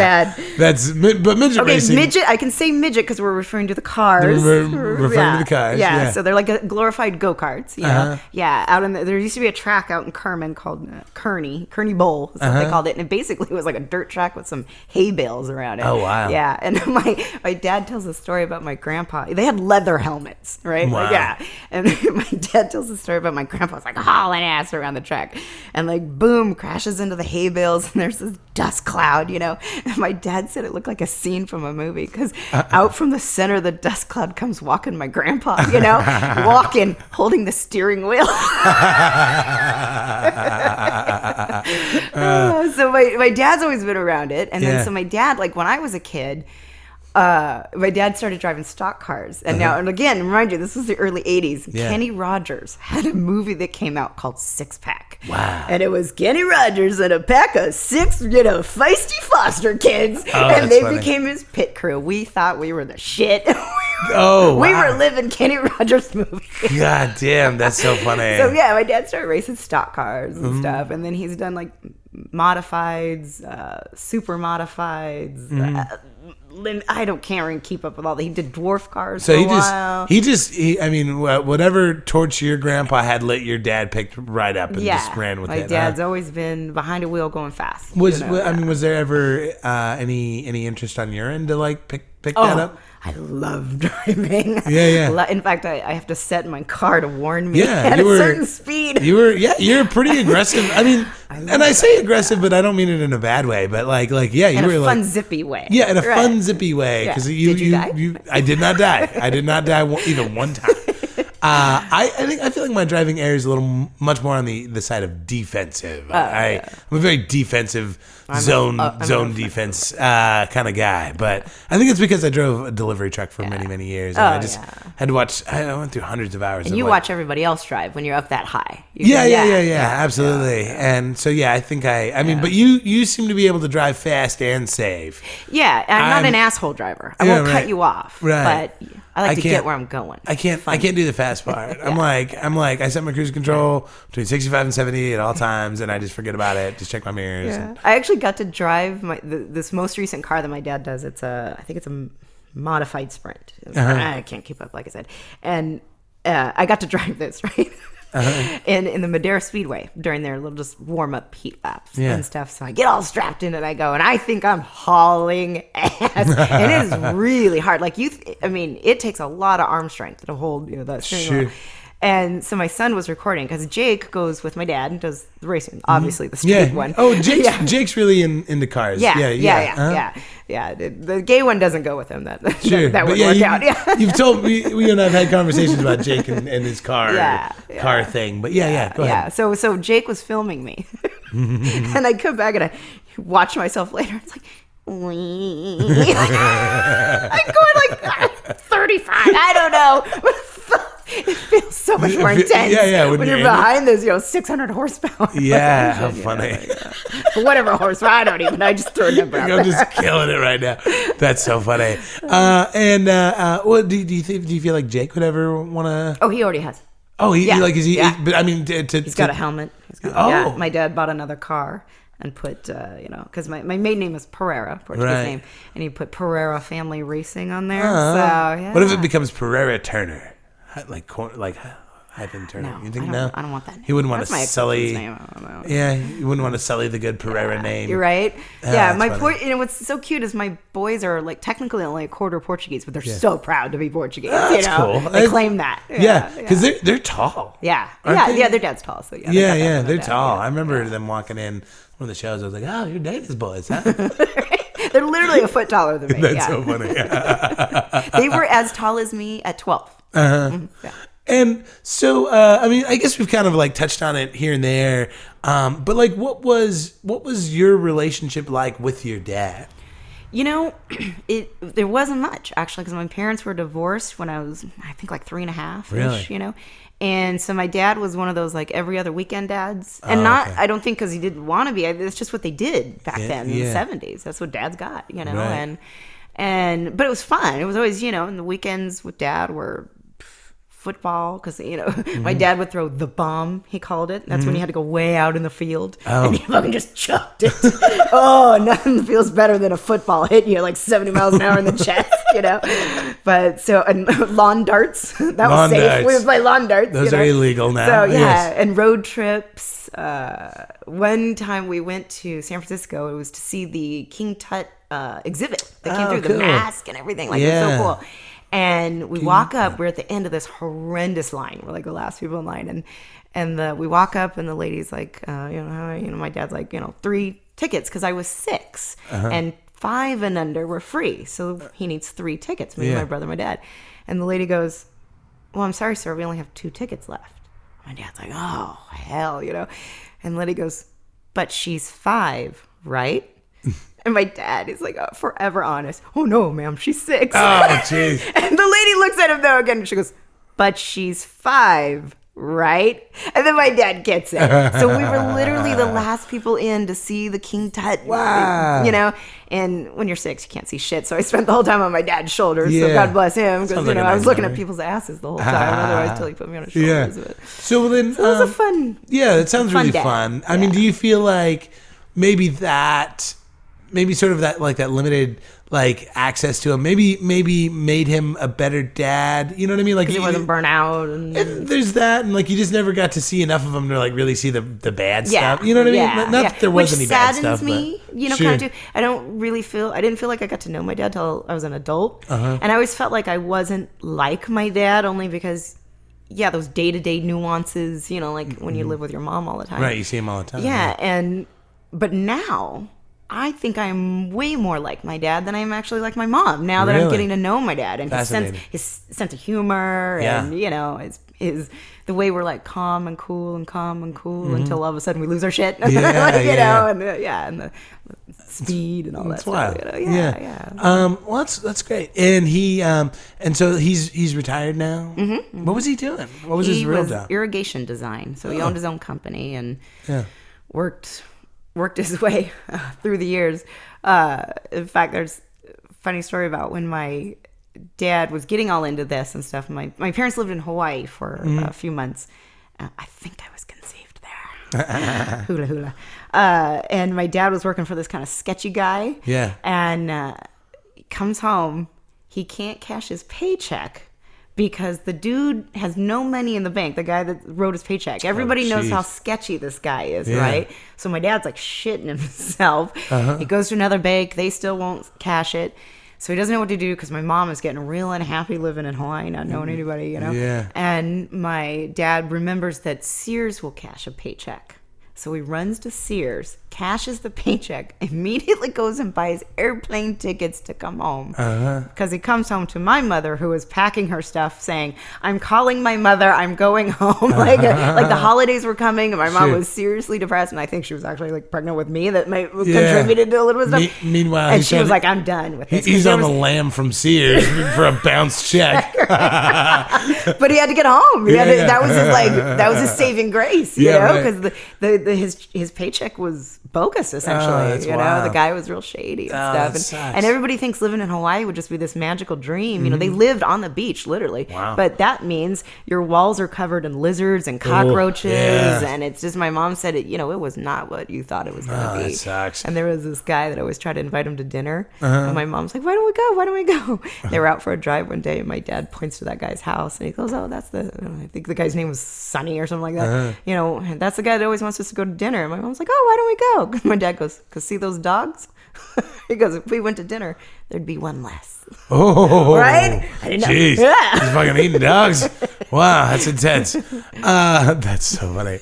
[SPEAKER 2] bad.
[SPEAKER 1] But midget racing.
[SPEAKER 2] Midget, I can say midget because we're referring to the cars.
[SPEAKER 1] We're referring to the cars.
[SPEAKER 2] Yeah, so they're like glorified go-karts, you know. Yeah, there used to be a track out in Kerman called Kearney Bowl, is what they called it. And it basically was like a dirt track with some hay bales around it.
[SPEAKER 1] Oh, wow.
[SPEAKER 2] Yeah, and my dad tells a story about my grandpa. They had leather helmets, right?
[SPEAKER 1] Wow.
[SPEAKER 2] Like, yeah, and my dad tells a story about my grandpa was like hauling ass around the track, and like boom, crashes into the hay bales, and there's this dust cloud, you know. And my dad said it looked like a scene from a movie because out from the center of the dust cloud comes walking my grandpa, you know, walking, holding the steering wheel. So my dad's always been around it, and then so my dad, like when I was a kid, my dad started driving stock cars, and now, and again, remind you, this was the early 80s.
[SPEAKER 1] Yeah.
[SPEAKER 2] Kenny Rogers had a movie that came out called Six Pack.
[SPEAKER 1] Wow.
[SPEAKER 2] And it was Kenny Rogers and a pack of 6, you know, feisty foster kids,
[SPEAKER 1] Oh,
[SPEAKER 2] and they
[SPEAKER 1] funny.
[SPEAKER 2] became his pit crew. We thought we were the shit.
[SPEAKER 1] Oh, wow.
[SPEAKER 2] We were living Kenny Rogers movie.
[SPEAKER 1] God damn, that's so funny.
[SPEAKER 2] So yeah, my dad started racing stock cars and stuff, and then he's done like modifieds, super modifieds. I don't care and keep up with all that. He did dwarf cars for a while.
[SPEAKER 1] I mean, whatever torch your grandpa had lit, your dad picked right up and just ran with it.
[SPEAKER 2] My dad's always been behind a wheel going fast.
[SPEAKER 1] Was there ever any interest on your end to like pick that up?
[SPEAKER 2] I love driving.
[SPEAKER 1] Yeah.
[SPEAKER 2] In fact, I have to set my car to warn me
[SPEAKER 1] Yeah,
[SPEAKER 2] at a certain speed.
[SPEAKER 1] You're pretty aggressive. I mean, I say aggressive, but I don't mean it in a bad way. But like, yeah, you
[SPEAKER 2] in
[SPEAKER 1] were
[SPEAKER 2] a fun,
[SPEAKER 1] like
[SPEAKER 2] zippy way.
[SPEAKER 1] Yeah, in a fun, zippy way.
[SPEAKER 2] Yeah.
[SPEAKER 1] Because
[SPEAKER 2] Did you die?
[SPEAKER 1] I did not die. I did not die even one time. I feel like my driving area is a little much more on the side of defensive. I'm a very defensive zone defense kind of guy, but I think it's because I drove a delivery truck for many years, and I just had to watch. I went through hundreds of hours.
[SPEAKER 2] And you watch everybody else drive when you're up that high.
[SPEAKER 1] Yeah, absolutely. And so I think I mean, but you seem to be able to drive fast and safe.
[SPEAKER 2] Yeah, I'm not an asshole driver. I won't cut you off,
[SPEAKER 1] right.
[SPEAKER 2] but I like to get where I'm going.
[SPEAKER 1] I can't do the fast part. I'm like I set my cruise control between 65 and 70 at all times, and I just forget about it. Just check my mirrors.
[SPEAKER 2] Yeah. I actually got to drive this most recent car that my dad does. I think it's a modified Sprint. I can't keep up, like I said, and I got to drive this right. In the Madera Speedway during their little just warm up heat laps and stuff. So I get all strapped in and I go, and I think I'm hauling ass. And it is really hard. Like it takes a lot of arm strength to hold that steering wheel. And so my son was recording because Jake goes with my dad and does the racing, obviously the street one.
[SPEAKER 1] Oh, Jake's really into cars.
[SPEAKER 2] Yeah. The gay one doesn't go with him. That would work out. Yeah.
[SPEAKER 1] You've told me, we and I've had conversations about Jake and his car thing. But go ahead.
[SPEAKER 2] Yeah. So Jake was filming me, and I come back and I watch myself later. It's like, I'm going like 35. I don't know. It feels so much more intense when you're behind those 600 horsepower.
[SPEAKER 1] Yeah, how funny.
[SPEAKER 2] Whatever horsepower, I don't even know. I just threw a number out there.
[SPEAKER 1] I'm just killing it right now. That's so funny. Do you feel like Jake would ever want to?
[SPEAKER 2] Oh, he already has.
[SPEAKER 1] Oh, but I mean,
[SPEAKER 2] he's got a helmet. My dad bought another car and put, because my maiden name is Pereira, Portuguese name, and he put Pereira Family Racing on there. What if
[SPEAKER 1] it becomes Pereira Turner? Like hyphen Turner.
[SPEAKER 2] No,
[SPEAKER 1] you think
[SPEAKER 2] I don't want that name.
[SPEAKER 1] He wouldn't want to sully.
[SPEAKER 2] Name. I don't know.
[SPEAKER 1] Yeah, you wouldn't want to sully the good Pereira name.
[SPEAKER 2] You're right. My what's so cute is my boys are like technically only a quarter Portuguese, but they're so proud to be Portuguese.
[SPEAKER 1] That's cool.
[SPEAKER 2] They claim that.
[SPEAKER 1] Because they're tall.
[SPEAKER 2] Yeah, their dad's tall. So
[SPEAKER 1] they're tall. I remember them walking in one of the shows. I was like, oh, you're Dana's boys, huh?
[SPEAKER 2] They're literally a foot taller than me.
[SPEAKER 1] That's so funny.
[SPEAKER 2] They were as tall as me at 12.
[SPEAKER 1] And so, I guess we've kind of like touched on it here and there. But like, what was your relationship like with your dad?
[SPEAKER 2] There wasn't much actually, because my parents were divorced when I was, I think, like 3.5.
[SPEAKER 1] Really?
[SPEAKER 2] And so my dad was one of those like every other weekend dads, and I don't think because he didn't want to be. It's just what they did back then in the 70s. That's what dads got,
[SPEAKER 1] Right.
[SPEAKER 2] But it was fun. It was always, and the weekends with dad were football, because my dad would throw the bomb, he called it. That's when you had to go way out in the field and he fucking just chucked it. Nothing feels better than a football hitting you like 70 miles an hour in the chest, But so, and lawn darts, that was safe.
[SPEAKER 1] Darts.
[SPEAKER 2] We would play lawn darts.
[SPEAKER 1] Those are illegal now.
[SPEAKER 2] So and road trips. One time we went to San Francisco. It was to see the King Tut exhibit that came through, the mask and everything. Like, it was so cool. And we walk up, we're at the end of this horrendous line. We're like the last people in line. And we walk up, and the lady's like, my dad's like, 3 tickets, because I was 6, and 5 and under were free. So he needs 3 tickets, me, my brother, my dad. And the lady goes, well, I'm sorry, sir, we only have 2 tickets left. My dad's like, oh, hell, And the lady goes, but she's 5, right? And my dad is like, forever honest. Oh, no, ma'am, she's 6.
[SPEAKER 1] Oh, jeez.
[SPEAKER 2] And the lady looks at him, though, again, and she goes, but she's 5, right? And then my dad gets it. So we were literally the last people in to see the King Tut.
[SPEAKER 1] Wow.
[SPEAKER 2] And when you're 6, you can't see shit. So I spent the whole time on my dad's shoulders.
[SPEAKER 1] Yeah.
[SPEAKER 2] So God bless him. Because,
[SPEAKER 1] Like
[SPEAKER 2] I was looking
[SPEAKER 1] memory.
[SPEAKER 2] at people's asses the whole time. Otherwise, until he put me on his shoulders.
[SPEAKER 1] Yeah. So then,
[SPEAKER 2] So it was a fun.
[SPEAKER 1] Yeah, it sounds really
[SPEAKER 2] dad.
[SPEAKER 1] fun. I mean, do you feel like maybe sort of that, like that limited like access to him, maybe made him a better dad? You know what I mean? Like
[SPEAKER 2] Because he wasn't burnt out. And
[SPEAKER 1] there's that, and like you just never got to see enough of him to like really see the bad stuff. You know what I mean? Not that there was any bad stuff,
[SPEAKER 2] me,
[SPEAKER 1] but
[SPEAKER 2] kind of too. I didn't feel like I got to know my dad till I was an adult, and I always felt like I wasn't like my dad, only because, those day-to-day nuances, like when you live with your mom all the time.
[SPEAKER 1] Right, you see him all the time.
[SPEAKER 2] Yeah, but now I think I'm way more like my dad than I'm actually like my mom. Now that I'm getting to know my dad, and his sense of humor, and his the way we're like calm and cool until all of a sudden we lose our shit. And the speed and all
[SPEAKER 1] that's
[SPEAKER 2] that
[SPEAKER 1] wild.
[SPEAKER 2] stuff.
[SPEAKER 1] Well, that's great. And he and so he's retired now. Mm-hmm. What was he doing? What was his real job?
[SPEAKER 2] Irrigation design. So he owned his own company and worked his way through the years. In fact, there's a funny story about when my dad was getting all into this and stuff. My parents lived in Hawaii for a few months. I think I was conceived there. Hula hula. And my dad was working for this kind of sketchy guy.
[SPEAKER 1] Yeah.
[SPEAKER 2] And he comes home. He can't cash his paycheck because the dude has no money in the bank, the guy that wrote his paycheck. Everybody knows how sketchy this guy is, right? So my dad's like shitting himself. He goes to another bank. They still won't cash it. So he doesn't know what to do because my mom is getting real unhappy living in Hawaii, not knowing anybody,
[SPEAKER 1] Yeah.
[SPEAKER 2] And my dad remembers that Sears will cash a paycheck. So he runs to Sears, cashes the paycheck, immediately goes and buys airplane tickets to come home. Because he comes home to my mother, who is packing her stuff, saying, I'm calling my mother, I'm going home. Like the holidays were coming, and my mom was seriously depressed, and I think she was actually like pregnant with me, that contributed to a little bit of stuff.
[SPEAKER 1] Meanwhile,
[SPEAKER 2] and she was like, I'm done with this.
[SPEAKER 1] He's on the lam from Sears for a bounce check.
[SPEAKER 2] But he had to get home. That was his saving grace, because his paycheck was bogus, essentially.
[SPEAKER 1] Wild.
[SPEAKER 2] The guy was real shady and stuff. And everybody thinks living in Hawaii would just be this magical dream. They lived on the beach, literally.
[SPEAKER 1] Wow.
[SPEAKER 2] But that means your walls are covered in lizards and cockroaches. And it's just, my mom said it was not what you thought it was going to be.
[SPEAKER 1] That sucks.
[SPEAKER 2] And there was this guy that always tried to invite him to dinner. And my mom's like, why don't we go? They were out for a drive one day, and my dad points to that guy's house, and he goes, oh, that's I think the guy's name was Sonny or something like that. And that's the guy that always wants us to go to dinner. And my mom's like, oh, why don't we go? My dad goes, because see those dogs? He goes, if we went to dinner, there'd be one less.
[SPEAKER 1] Oh,
[SPEAKER 2] right? I didn't know.
[SPEAKER 1] Jeez.
[SPEAKER 2] Yeah.
[SPEAKER 1] He's fucking eating dogs. Wow, that's intense. That's so funny.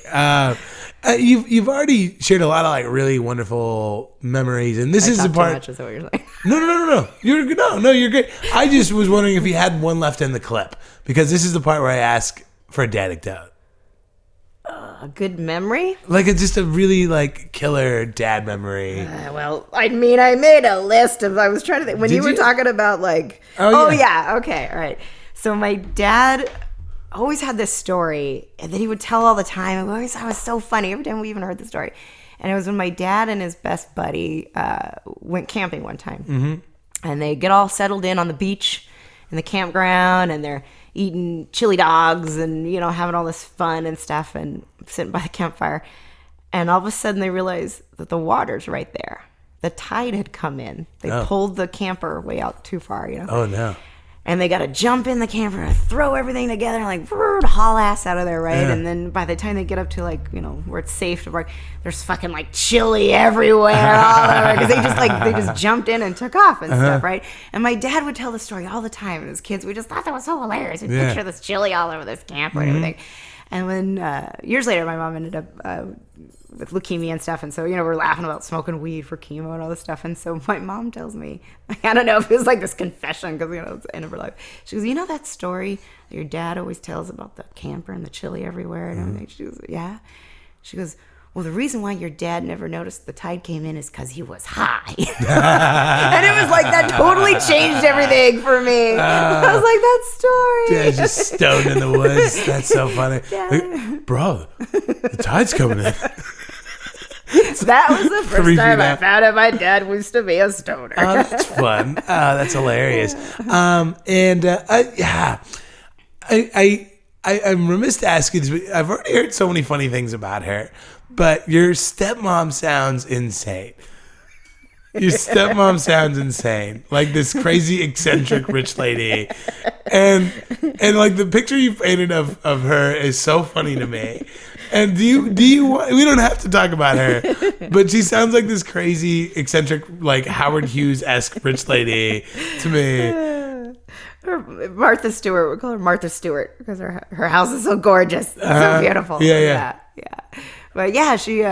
[SPEAKER 1] You've already shared a lot of like really wonderful memories, and this is the part.
[SPEAKER 2] Too much, is what you're saying.
[SPEAKER 1] No. You're good. No, you're great. I just was wondering if you had one left in the clip, because this is the part where I ask for a Dadecdote.
[SPEAKER 2] A good memory?
[SPEAKER 1] Like it's just a really like killer dad memory.
[SPEAKER 2] I made a list of. I was trying to think when you were talking about like. Oh yeah. Okay. All right. So my dad always had this story that he would tell all the time. I always thought it was so funny every time we even heard the story. And it was when my dad and his best buddy went camping one time, and they get all settled in on the beach in the campground, and they're eating chili dogs and having all this fun and stuff, and sitting by the campfire, and all of a sudden they realize that the water's right there. The tide had come in. They pulled the camper way out too far.
[SPEAKER 1] Oh no.
[SPEAKER 2] And they got to jump in the camper and throw everything together and like haul ass out of there, right?
[SPEAKER 1] Yeah.
[SPEAKER 2] And then by the time they get up to like, where it's safe to park, there's fucking like chili everywhere all over because they just jumped in and took off and stuff, right? And my dad would tell the story all the time, and as kids, we just thought that was so hilarious. We'd picture this chili all over this camper and everything. And when years later, my mom ended up with leukemia and stuff, and so we're laughing about smoking weed for chemo and all this stuff, and so my mom tells me, I don't know if it was like this confession because it's the end of her life. She goes, that story that your dad always tells about the camper and the chili everywhere and everything? She goes, yeah. She goes, well, the reason why your dad never noticed the tide came in is because he was high. And it was like, that totally changed everything for me. I was like, that story.
[SPEAKER 1] Dad's just stoned in the woods. That's so funny. Like, bro, the tide's coming in.
[SPEAKER 2] That was the first time I found out my dad used to be a stoner.
[SPEAKER 1] Oh, that's fun. That's hilarious. I'm remiss to ask you this. I've already heard so many funny things about her, but your stepmom sounds insane. Your stepmom sounds insane, like this crazy eccentric rich lady, and like the picture you painted of her is so funny to me. And do you we don't have to talk about her, but she sounds like this crazy eccentric like Howard Hughes-esque rich lady to me.
[SPEAKER 2] Martha Stewart, we call her Martha Stewart because her house is so gorgeous, so beautiful. Yeah. But yeah, she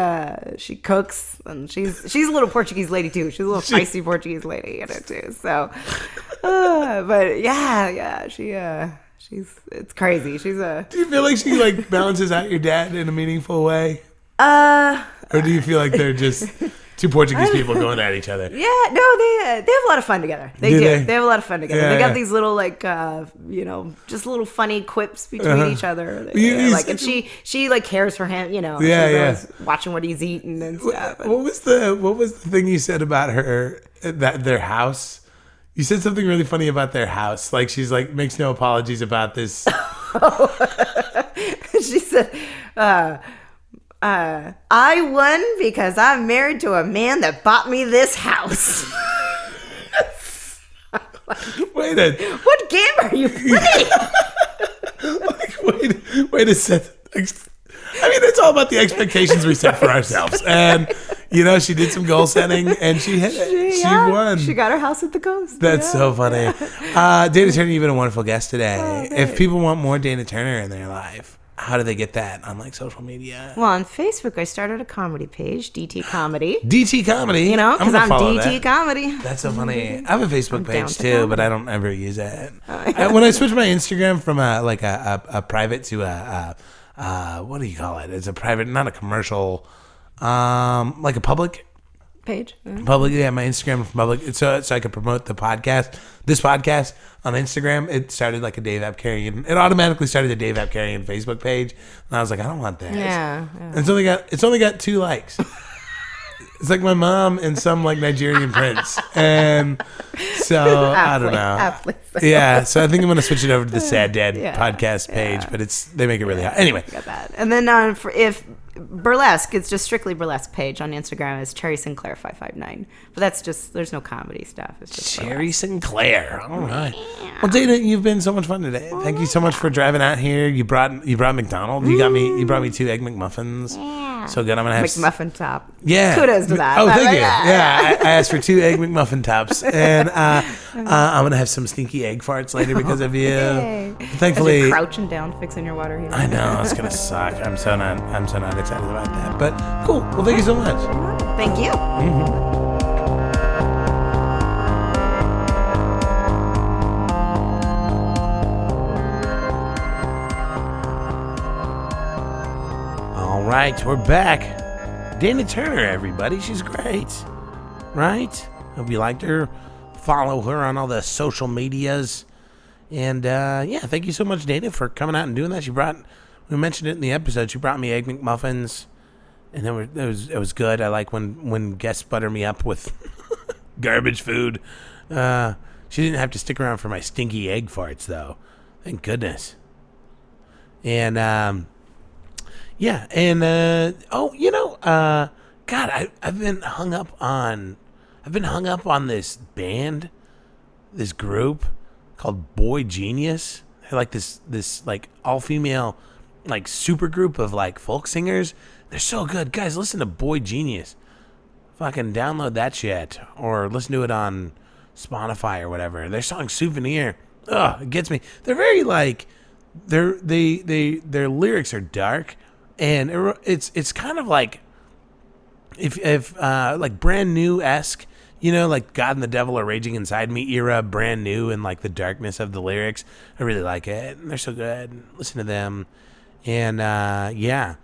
[SPEAKER 2] cooks, and she's a little Portuguese lady too. She's a little feisty Portuguese lady in it too. So, but yeah, it's crazy. Do
[SPEAKER 1] you feel like she like balances out your dad in a meaningful way? Or do you feel like they're just two Portuguese people going at each other?
[SPEAKER 2] Yeah, no, they have a lot of fun together. They do. They have a lot of fun together. They got these little like just little funny quips between each other. And she like cares for him. She's always watching what he's eating and stuff.
[SPEAKER 1] What was the thing you said about her that their house? You said something really funny about their house. Like she's like makes no apologies about this.
[SPEAKER 2] She said, I won because I'm married to a man that bought me this house. What game are you playing?
[SPEAKER 1] wait a second. I mean, it's all about the expectations we set for ourselves. And, she did some goal setting and she hit it. She won.
[SPEAKER 2] She got her house at the coast.
[SPEAKER 1] That's so funny. Dana Turner, you've been a wonderful guest today. If people want more Dana Turner in their life, how do they get that on like social media?
[SPEAKER 2] Well, on Facebook, I started a comedy page, DT Comedy.
[SPEAKER 1] DT Comedy?
[SPEAKER 2] Because I'm DT Comedy.
[SPEAKER 1] That's so funny. I have a Facebook page too, but I don't ever use it. When I switched my Instagram from a private to what do you call it? It's a private, not a commercial, like a public
[SPEAKER 2] page.
[SPEAKER 1] Public, yeah, my Instagram public. So I could promote this podcast on Instagram. It started like a Dave Apkarian. It automatically started a Dave Apkarian Facebook page, and I was like, I don't want that.
[SPEAKER 2] Yeah.
[SPEAKER 1] It's only got 2 likes. It's like my mom and some like Nigerian prince, and so I don't know. Yeah, so I think I'm gonna switch it over to the Sad Dad podcast page, but they make it really hot. Anyway,
[SPEAKER 2] got that. And then if burlesque, it's just strictly burlesque page on Instagram is Cherry Sinclair 559. But that's just there's no comedy stuff. It's just
[SPEAKER 1] Cherry Sinclair. All right. Yeah. Well, Dana, you've been so much fun today. Thank you so much for driving out here. You brought McDonald's. You brought me 2 Egg McMuffins. Yeah. So good. I'm gonna have
[SPEAKER 2] McMuffin top.
[SPEAKER 1] Yeah.
[SPEAKER 2] Kudos to that.
[SPEAKER 1] Oh, thank you. Yeah, I asked for 2 Egg McMuffin tops, and I'm gonna have some stinky egg farts later because of you.
[SPEAKER 2] Yay.
[SPEAKER 1] Thankfully,
[SPEAKER 2] you're crouching down fixing your water heater.
[SPEAKER 1] I know it's gonna suck. I'm so not excited about that. But cool. Well, thank you so much.
[SPEAKER 2] Thank you. Mm-hmm.
[SPEAKER 1] All right, we're back. Dana Turner, everybody. She's great. Right? Hope you liked her. Follow her on all the social medias. And, thank you so much, Dana, for coming out and doing that. We mentioned it in the episode. She brought me Egg McMuffins, and it was good. I like when guests butter me up with garbage food. She didn't have to stick around for my stinky egg farts, though. Thank goodness. And, God, I've been hung up on this band, this group called Boy Genius. They're like this like all female like super group of like folk singers. They're so good, guys. Listen to Boy Genius. Fucking download that shit or listen to it on Spotify or whatever. Their song Souvenir, it gets me. They're very like their lyrics are dark, and it's kind of like if like Brand New-esque, you know, like God and the Devil Are Raging Inside Me era, Brand New, and like the darkness of the lyrics. I really like it. They're so good. Listen to them, and yeah.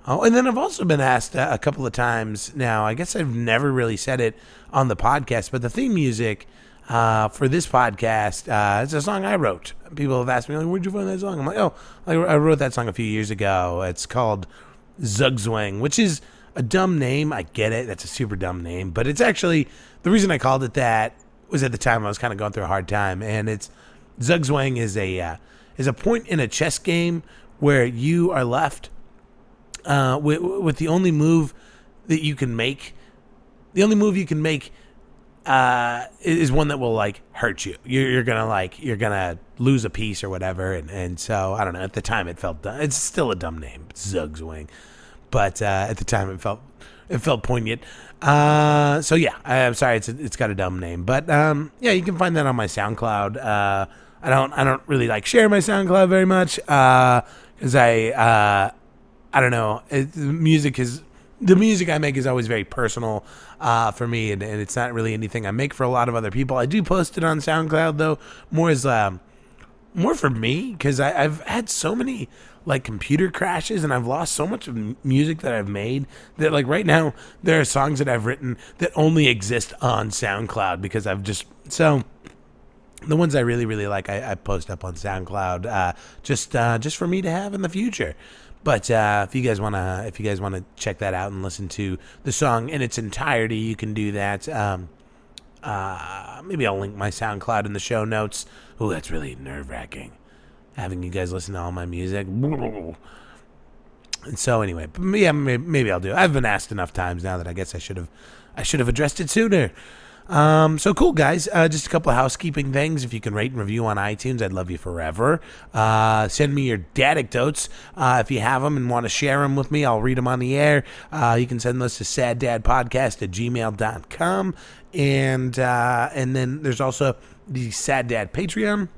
[SPEAKER 1] Oh, and then I've also been asked a couple of times now. I guess I've never really said it on the podcast, but the theme music for this podcast it's a song I wrote. People have asked me, like, "Where'd you find that song?" I'm like, "Oh, I wrote that song a few years ago. It's called Zugzwang," which is a dumb name. I get it. That's a super dumb name, but it's actually the reason I called it that was at the time I was kind of going through a hard time, and it's Zugzwang is a point in a chess game where you are left. With the only move that you can make, is one that will like hurt you. You're gonna lose a piece or whatever, and so I don't know. At the time, it felt dumb. It's still a dumb name, Zugzwang, but at the time, it felt poignant. So yeah, I'm sorry, it's got a dumb name, but yeah, you can find that on my SoundCloud. I don't really like share my SoundCloud very much because I don't know. The music I make is always very personal for me, and it's not really anything I make for a lot of other people. I do post it on SoundCloud though, more for me because I've had so many like computer crashes, and I've lost so much of music that I've made that like right now there are songs that I've written that only exist on SoundCloud because I've just so. The ones I really, really like, I post up on SoundCloud, just for me to have in the future. But if you guys wanna check that out and listen to the song in its entirety, you can do that. Maybe I'll link my SoundCloud in the show notes. Oh, that's really nerve-wracking, having you guys listen to all my music. And so anyway, yeah, maybe I'll do it. I've been asked enough times now that I guess I should have addressed it sooner. So cool, guys. Just a couple of housekeeping things. If you can rate and review on iTunes, I'd love you forever. Send me your Dadecdotes if you have them and want to share them with me. I'll read them on the air. You can send those to saddadpodcast@gmail.com. And then there's also the Sad Dad Patreon.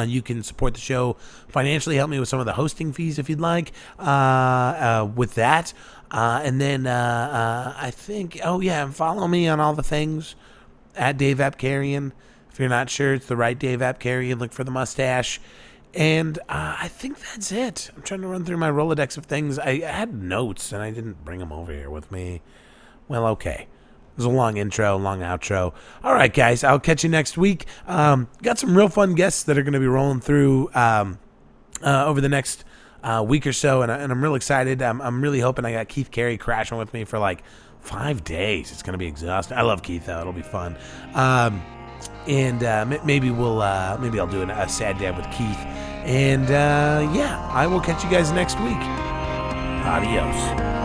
[SPEAKER 1] You can support the show financially, help me with some of the hosting fees if you'd like with that. And then I think, follow me on all the things at Dave Apkarian. If you're not sure it's the right Dave Apkarian, look for the mustache. And I think that's it. I'm trying to run through my Rolodex of things. I had notes, and I didn't bring them over here with me. Well, okay. It was a long intro, long outro. All right, guys, I'll catch you next week. Got some real fun guests that are going to be rolling through over the next week or so, and I'm real excited. I'm really hoping I got Keith Carey crashing with me for like 5 days. It's going to be exhausting. I love Keith, though. It'll be fun. Maybe I'll do a Sad Dad with Keith. And I will catch you guys next week. Adios.